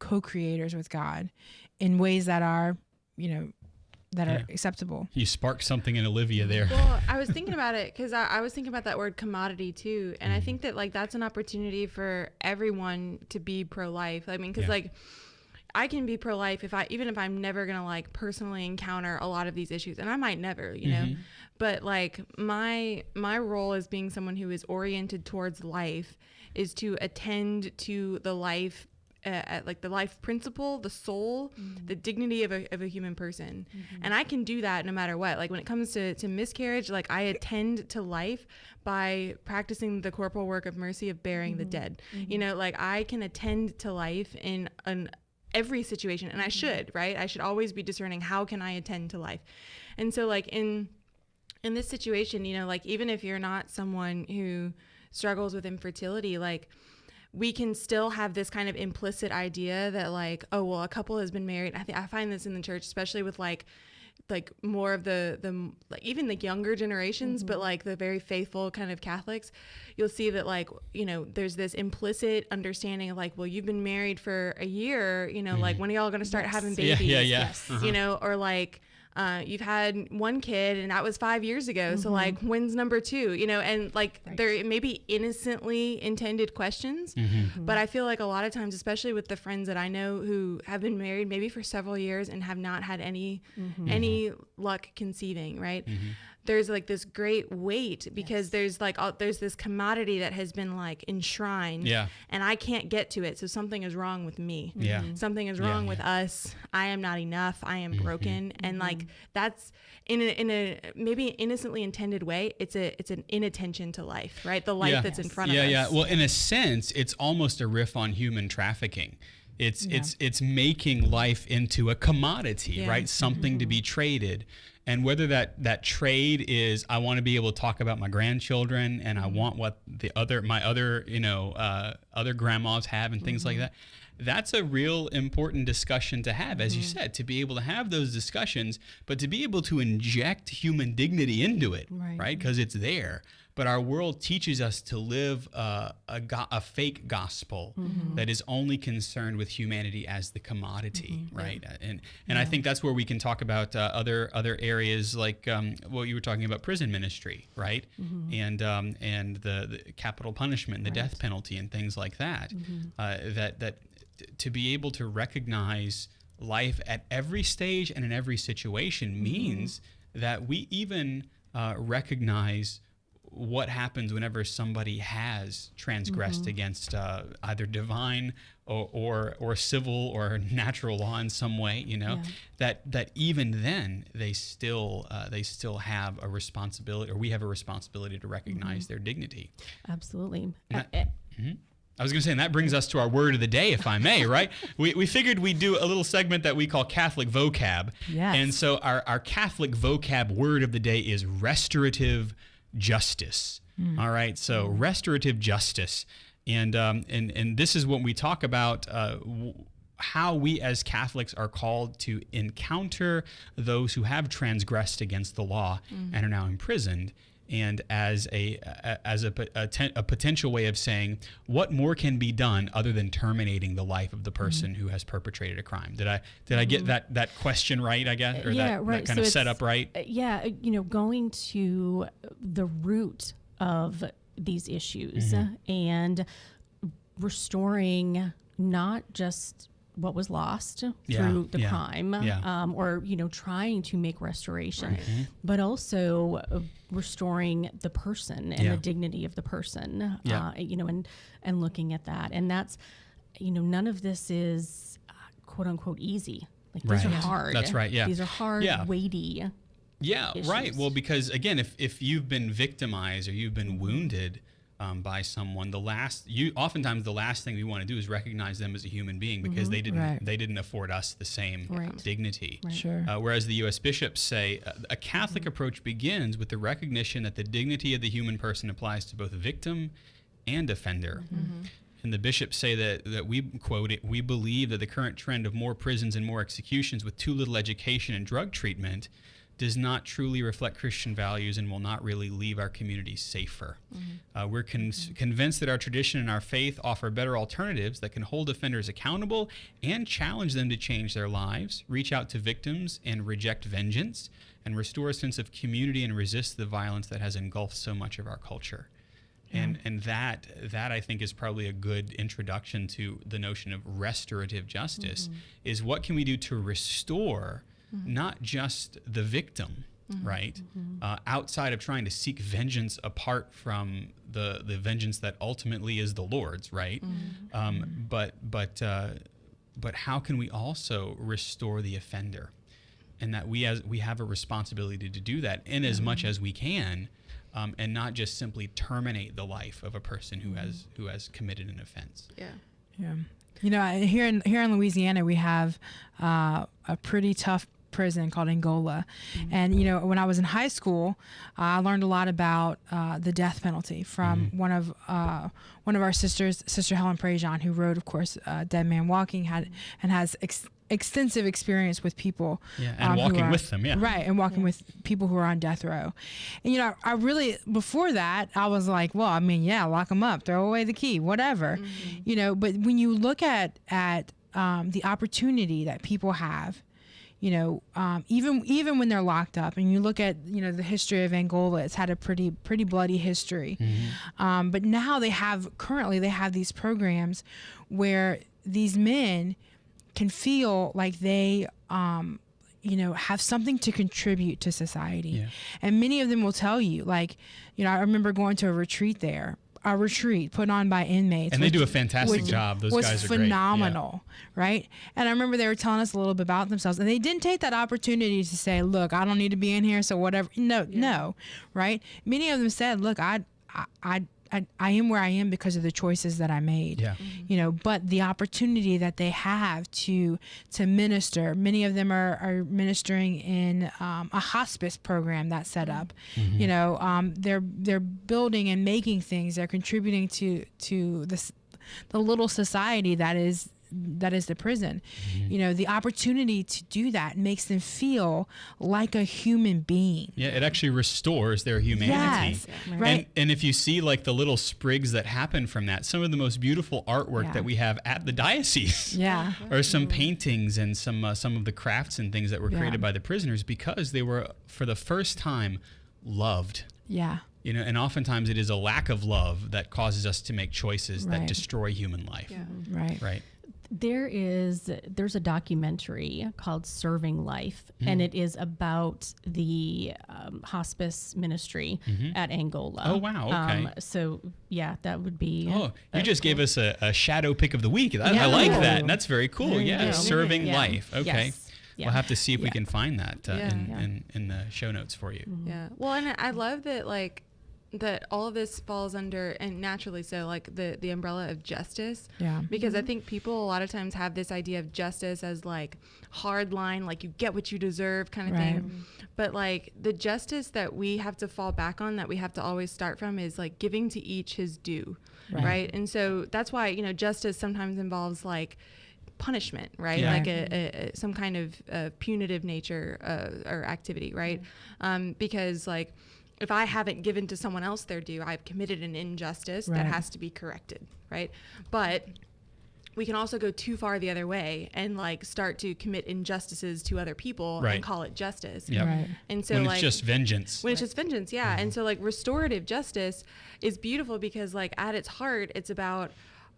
co-creators with God in ways that are, that are acceptable. You sparked something in Olivia there. Well, I was thinking about it because I was thinking about that word commodity too, and I think that that's an opportunity for everyone to be pro-life. I mean, because I can be pro-life even if I'm never gonna personally encounter a lot of these issues, and I might never, but my role as being someone who is oriented towards life is to attend to the life, the life principle, the soul, the dignity of a human person, and I can do that no matter what. When it comes to miscarriage, I attend to life by practicing the corporal work of mercy of burying the dead. I can attend to life in every situation, and I should, right? I should always be discerning, how can I attend to life? And so in this situation, even if you're not someone who struggles with infertility, we can still have this kind of implicit idea that a couple has been married. I find this in the church, especially with more of the even the younger generations, but the very faithful kind of Catholics, you'll see that there's this implicit understanding of well, you've been married for a year, when are y'all going to start having babies? Yes. Or you've had one kid and that was 5 years ago. So when's number 2, and there may be innocently intended questions, but I feel a lot of times, especially with the friends that I know who have been married maybe for several years and have not had any luck conceiving, right? There's this great weight because there's this commodity that has been enshrined, and I can't get to it. So something is wrong with me. Something is wrong with us. I am not enough. I am broken. And that's in a maybe innocently intended way. It's an inattention to life, right? The life that's in front of us. Yeah. Well, in a sense, it's almost a riff on human trafficking. It's making life into a commodity, right? Something to be traded. And whether that trade is, I want to be able to talk about my grandchildren, and I want what my other grandmas have, and things like that. That's a real important discussion to have, as you said, to be able to have those discussions, but to be able to inject human dignity into it, right? Because it's there. but our world teaches us to live a fake gospel that is only concerned with humanity as the commodity, right? And I think that's where we can talk about other areas like what you were talking about, prison ministry, right? And the capital punishment, and the death penalty, and things like that. That to be able to recognize life at every stage and in every situation means that we even recognize what happens whenever somebody has transgressed against either divine or civil or natural law in some way, that even then they still have a responsibility, or we have a responsibility to recognize their dignity. Absolutely. I was going to say, and that brings us to our word of the day, if I may, right? We figured we'd do a little segment that we call Catholic Vocab. Yes. And so our Catholic Vocab word of the day is restorative justice. All right, so restorative justice. And this is what we talk about, how we as Catholics are called to encounter those who have transgressed against the law and are now imprisoned. And as a potential way of saying what more can be done other than terminating the life of the person who has perpetrated a crime. Did I get that question right, I guess, or that kind of setup right? Going to the root of these issues and restoring not just what was lost through the crime, or trying to make restoration, but also restoring the person and the dignity of the person, and looking at that. And that's, none of this is quote unquote easy. Like these are hard. That's right. Yeah. These are hard, weighty. Yeah. issues. Right. Well, because again, if you've been victimized or you've been wounded by someone, oftentimes the last thing we want to do is recognize them as a human being, because they didn't afford us the same dignity. Right. Sure. Whereas the U.S. bishops say a Catholic approach begins with the recognition that the dignity of the human person applies to both victim and offender. And the bishops say that we, quote it, we believe that the current trend of more prisons and more executions with too little education and drug treatment does not truly reflect Christian values and will not really leave our communities safer. We're convinced that our tradition and our faith offer better alternatives that can hold offenders accountable and challenge them to change their lives, reach out to victims and reject vengeance, and restore a sense of community and resist the violence that has engulfed so much of our culture. And that I think is probably a good introduction to the notion of restorative justice, is what can we do to restore not just the victim, right? Outside of trying to seek vengeance apart from the vengeance that ultimately is the Lord's, right? But how can we also restore the offender? And that we have a responsibility to do that in as much as we can, and not just simply terminate the life of a person who has committed an offense. Yeah. Here in Louisiana, we have a pretty tough prison called Angola. And, when I was in high school, I learned a lot about the death penalty from one of our sisters, Sister Helen Prejean, who wrote, of course, Dead Man Walking, has extensive experience with people. And walking with them, Right, and walking with people who are on death row. And, I really, before that, I was like, well, lock them up, throw away the key, whatever. But when you look at the opportunity that people have, even when they're locked up, and you look at the history of Angola, it's had a pretty bloody history. But now they have these programs where these men can feel like they have something to contribute to society. And many of them will tell you, I remember going to a retreat put on by inmates. And they do a fantastic job. Those guys are phenomenal, right? And I remember they were telling us a little bit about themselves, and they didn't take that opportunity to say, look, I don't need to be in here, so whatever. No, right? Many of them said, look, I am where I am because of the choices that I made. But the opportunity that they have to minister, many of them are ministering in a hospice program that's set up. They're building and making things. They're contributing to the little society that is is the prison. You know, the opportunity to do that makes them feel like a human being. Yeah, it actually restores their humanity. Yes, right. And if you see like the little sprigs that happen from that, some of the most beautiful artwork Yeah. that we have at the diocese. Yeah. Or some paintings and some of the crafts and things that were created by the prisoners, because they were for the first time loved. Yeah. You know, and oftentimes it is a lack of love that causes us to make choices that Right. destroy human life. Yeah. Right. Right. There's a documentary called Serving Life, and it is about the hospice ministry at Angola. Oh, wow, okay. So yeah, that would be. Oh, you just gave us a shadow pick of the week. I Yeah. like that. And that's very cool. There you Yeah. go. Serving Yeah. life. Okay. Yes. Yeah. We'll have to see if we Yeah. can find that Yeah. in the show notes for you. Yeah. Well, and I love that, like, that all of this falls under, and naturally so, like the umbrella of justice. Yeah. Because I think people a lot of times have this idea of justice as like hard line, like you get what you deserve kind of Right. thing. But like the justice that we have to fall back on, that we have to always start from, is like giving to each his due. Right. And so that's why, you know, justice sometimes involves like punishment, right? Yeah. Like some kind of punitive nature or activity, right? Because like if I haven't given to someone else their due, I've committed an injustice that Right. has to be corrected, right? But we can also go too far the other way and like start to commit injustices to other people Right. and call it justice. Yep. Right. And so When like it's just vengeance. when it's just vengeance, yeah. And so like restorative justice is beautiful because like at its heart, it's about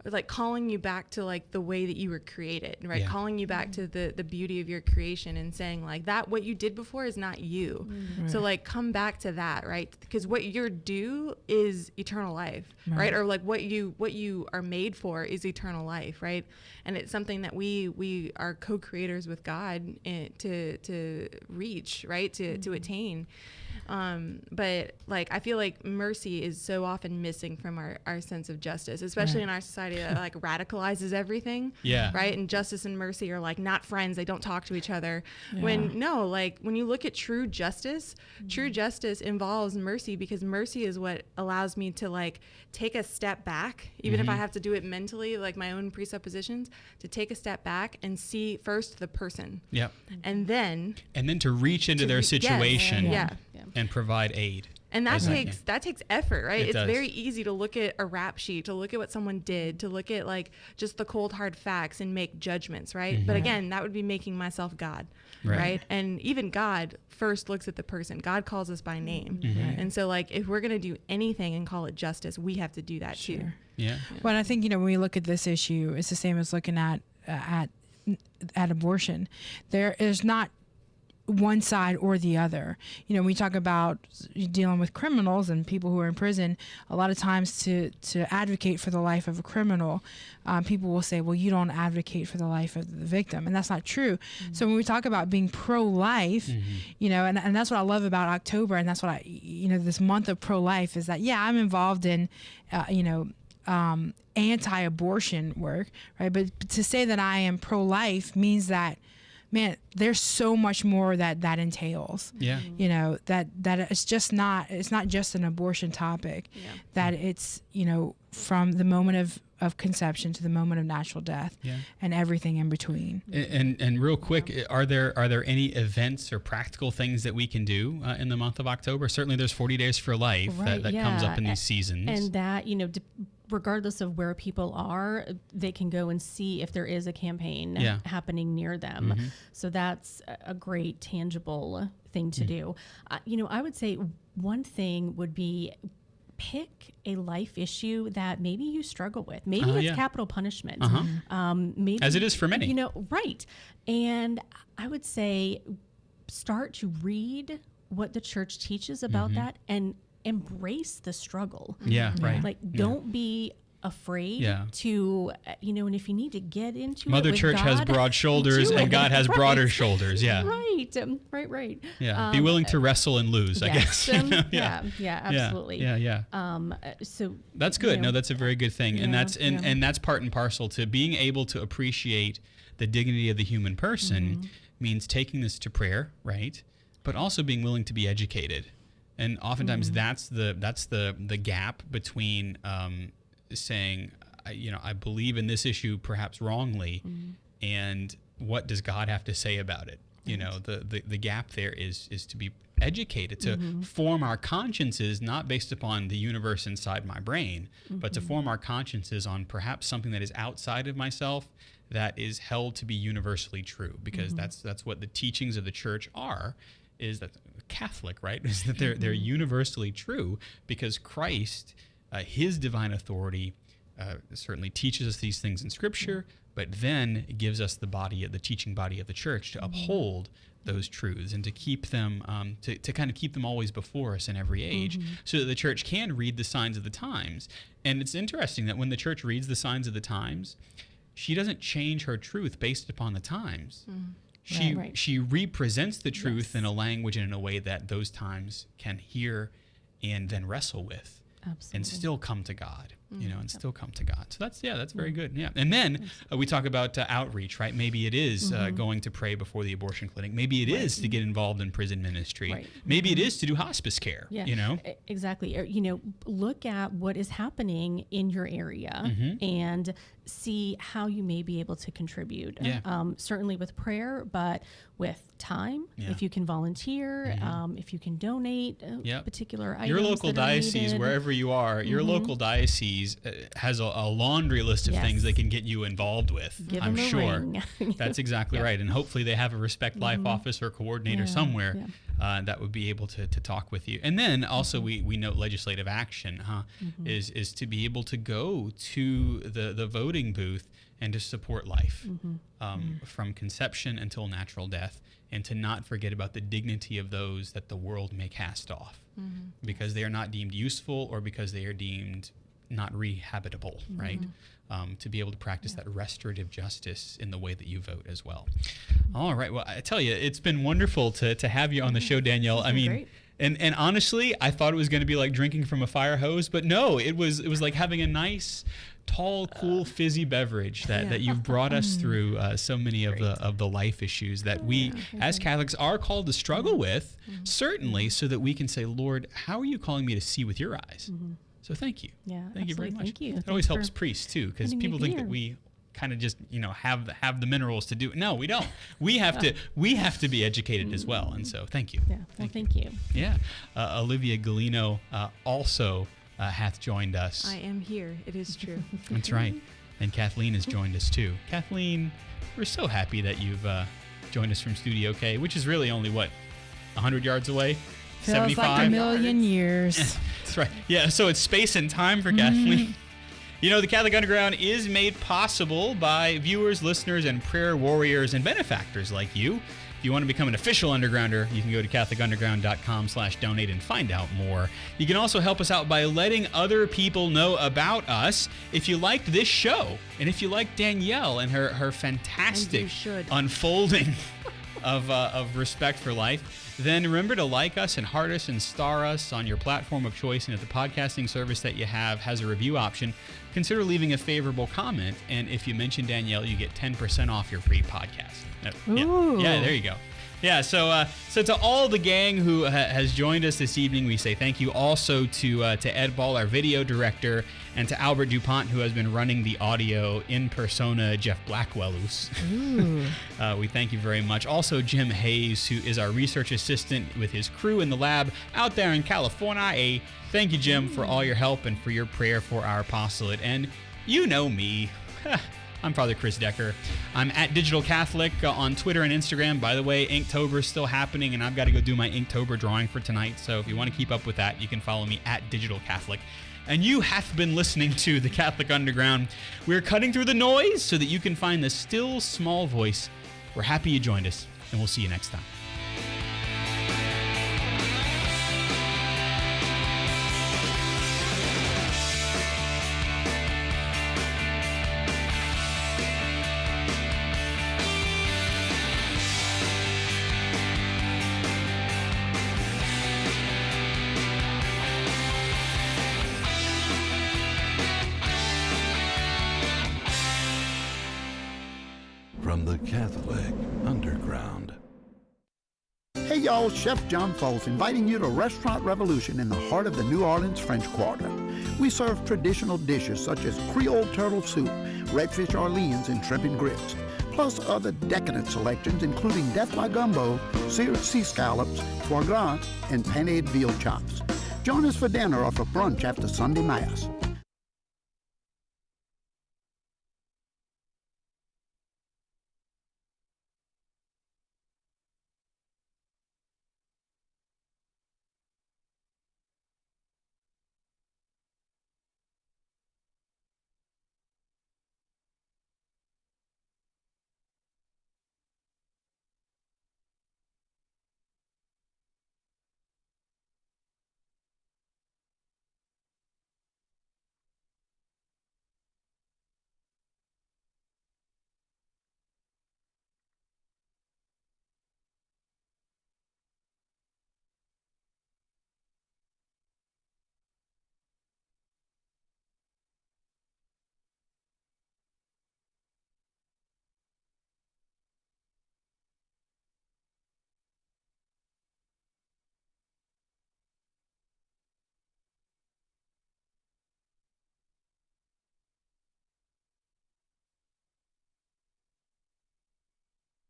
like calling you back to like the way that you were created, right? Yeah. Calling you back to the beauty of your creation and saying like that what you did before is not you. So like come back to that, right? Because what you're due is eternal life, right? Or like what you are made for is eternal life, right? And it's something that we are co-creators with God to reach, right? To attain. But like I feel like mercy is so often missing from our sense of justice, especially in our society that like radicalizes everything. Yeah. Right. And justice and mercy are like not friends. They don't talk to each other. When no, like when you look at true justice involves mercy, because mercy is what allows me to like take a step back, even if I have to do it mentally, like my own presuppositions, to take a step back and see first the person. Yep. And then To reach into their yes, situation yeah. and provide aid. And that as I takes can. that takes effort, right? It It's does. very easy to look at a rap sheet, to look at what someone did, to look at like just the cold hard facts and make judgments, right? But again, that would be making myself God, Right. right? And even God first looks at the person. God calls us by name. And so like if we're going to do anything and call it justice, we have to do that too. Yeah. Well, I think, you know, when we look at this issue, it's the same as looking at abortion. There is not one side or the other. You know, when we talk about dealing with criminals and people who are in prison, a lot of times to advocate for the life of a criminal, people will say, well, you don't advocate for the life of the victim. And that's not true. So when we talk about being pro-life, you know, and that's what I love about October, and that's what this month of pro-life is that, yeah, I'm involved in, anti-abortion work, right? But to say that I am pro-life means that, man, there's so much more that entails. Yeah. You know, that it's not just an abortion topic, that it's, you know, from the moment of conception to the moment of natural death, and everything in between. And real quick, are there any events or practical things that we can do in the month of October? Certainly there's 40 Days for Life Right, that comes up in yeah. these seasons. And that, you know, regardless of where people are, they can go and see if there is a campaign happening near them. So that's a great tangible thing to do. You know, I would say one thing would be pick a life issue that maybe you struggle with. Maybe it's capital punishment. Maybe, as it is for many. You know, right. And I would say start to read what the church teaches about that and embrace the struggle. Yeah, right. Like, don't be afraid to, you know, and if you need to get into Mother it with Church has God, broad shoulders do and it. God has broader shoulders. Yeah. Right. Yeah. Be willing to wrestle and lose, I guess. Yes. You know? Yeah, absolutely. Yeah. So That's good. you know, No, that's a very good thing. And Yeah, that's and that's part and parcel to being able to appreciate the dignity of the human person means taking this to prayer, right? But also being willing to be educated. And oftentimes that's the gap between saying I believe in this issue perhaps wrongly, and what does God have to say about it? You know, the gap there is to be educated, to form our consciences, not based upon the universe inside my brain, but to form our consciences on perhaps something that is outside of myself that is held to be universally true, because that's what the teachings of the church are, is that Catholic, right? Is that they're universally true, because Christ, his divine authority, certainly teaches us these things in Scripture, but then gives us the teaching body of the church to uphold those truths and to keep them, to kind of keep them always before us in every age, so that the church can read the signs of the times. And it's interesting that when the church reads the signs of the times, she doesn't change her truth based upon the times. She represents the truth in a language and in a way that those times can hear and then wrestle with. Absolutely. And still come to God, and still come to God. So that's very good. Yeah. And then we talk about outreach, right? Maybe it is going to pray before the abortion clinic. Maybe it is to get involved in prison ministry. Right. Maybe it is to do hospice care, Exactly. Look at what is happening in your area and see how you may be able to contribute. Yeah. Certainly with prayer, but with time, if you can volunteer, if you can donate particular items. Your local diocese, wherever you are, your local diocese has a laundry list of things they can get you involved with. Give I'm them a sure. ring. That's exactly right. And hopefully they have a Respect Life office or coordinator somewhere that would be able to talk with you. And then also we note legislative action is to be able to go to the voting booth and to support life from conception until natural death, and to not forget about the dignity of those that the world may cast off because they are not deemed useful or because they are deemed not rehabitable, right? To be able to practice that restorative justice in the way that you vote as well. All right. Well, I tell you, it's been wonderful to have you on the show, Danielle. I mean, great. And honestly, I thought it was going to be like drinking from a fire hose, but no, it was like having a nice, tall, cool, fizzy beverage that you've brought us through so many of the life issues that we as Catholics are called to struggle with, certainly, so that we can say, Lord, how are you calling me to see with your eyes? So thank you. Yeah, thank you very much. Thank you. It always helps priests too, because people think that we kind of just have the minerals to do it. No, we don't. We have to be educated as well. And so thank you. Yeah. Thank you. Yeah. Olivia Galino also hath joined us. I am here. It is true. That's right. And Kathleen has joined us too. Kathleen, we're so happy that you've joined us from Studio K, which is really only 100 yards away. Feels 75? like a million years. That's right. Yeah, so it's space and time for Kathleen. The Catholic Underground is made possible by viewers, listeners, and prayer warriors and benefactors like you. If you want to become an official Undergrounder, you can go to CatholicUnderground.com/donate and find out more. You can also help us out by letting other people know about us. If you liked this show, and if you like Danielle and her fantastic unfolding of respect for life, then remember to like us and heart us and star us on your platform of choice. And if the podcasting service that you have has a review option, consider leaving a favorable comment. And if you mention Danielle, you get 10% off your free podcast. Yeah, there you go. Yeah, so to all the gang who has joined us this evening, we say thank you. Also to Ed Ball, our video director, and to Albert DuPont, who has been running the audio in persona, Jeff Blackwellus. We thank you very much. Also, Jim Hayes, who is our research assistant with his crew in the lab out there in California. Thank you, Jim, for all your help and for your prayer for our apostolate. And you know me. I'm Father Chris Decker. I'm at Digital Catholic on Twitter and Instagram. By the way, Inktober is still happening, and I've got to go do my Inktober drawing for tonight. So if you want to keep up with that, you can follow me at Digital Catholic. And you have been listening to the Catholic Underground. We're cutting through the noise so that you can find the still small voice. We're happy you joined us, and we'll see you next time. From the Catholic Underground. Hey y'all, Chef John Foles inviting you to Restaurant Revolution in the heart of the New Orleans French Quarter. We serve traditional dishes such as Creole turtle soup, redfish Orleans, and shrimp and grits, plus other decadent selections including Death by Gumbo, seared sea scallops, foie gras, and panade veal chops. Join us for dinner or for brunch after Sunday Mass.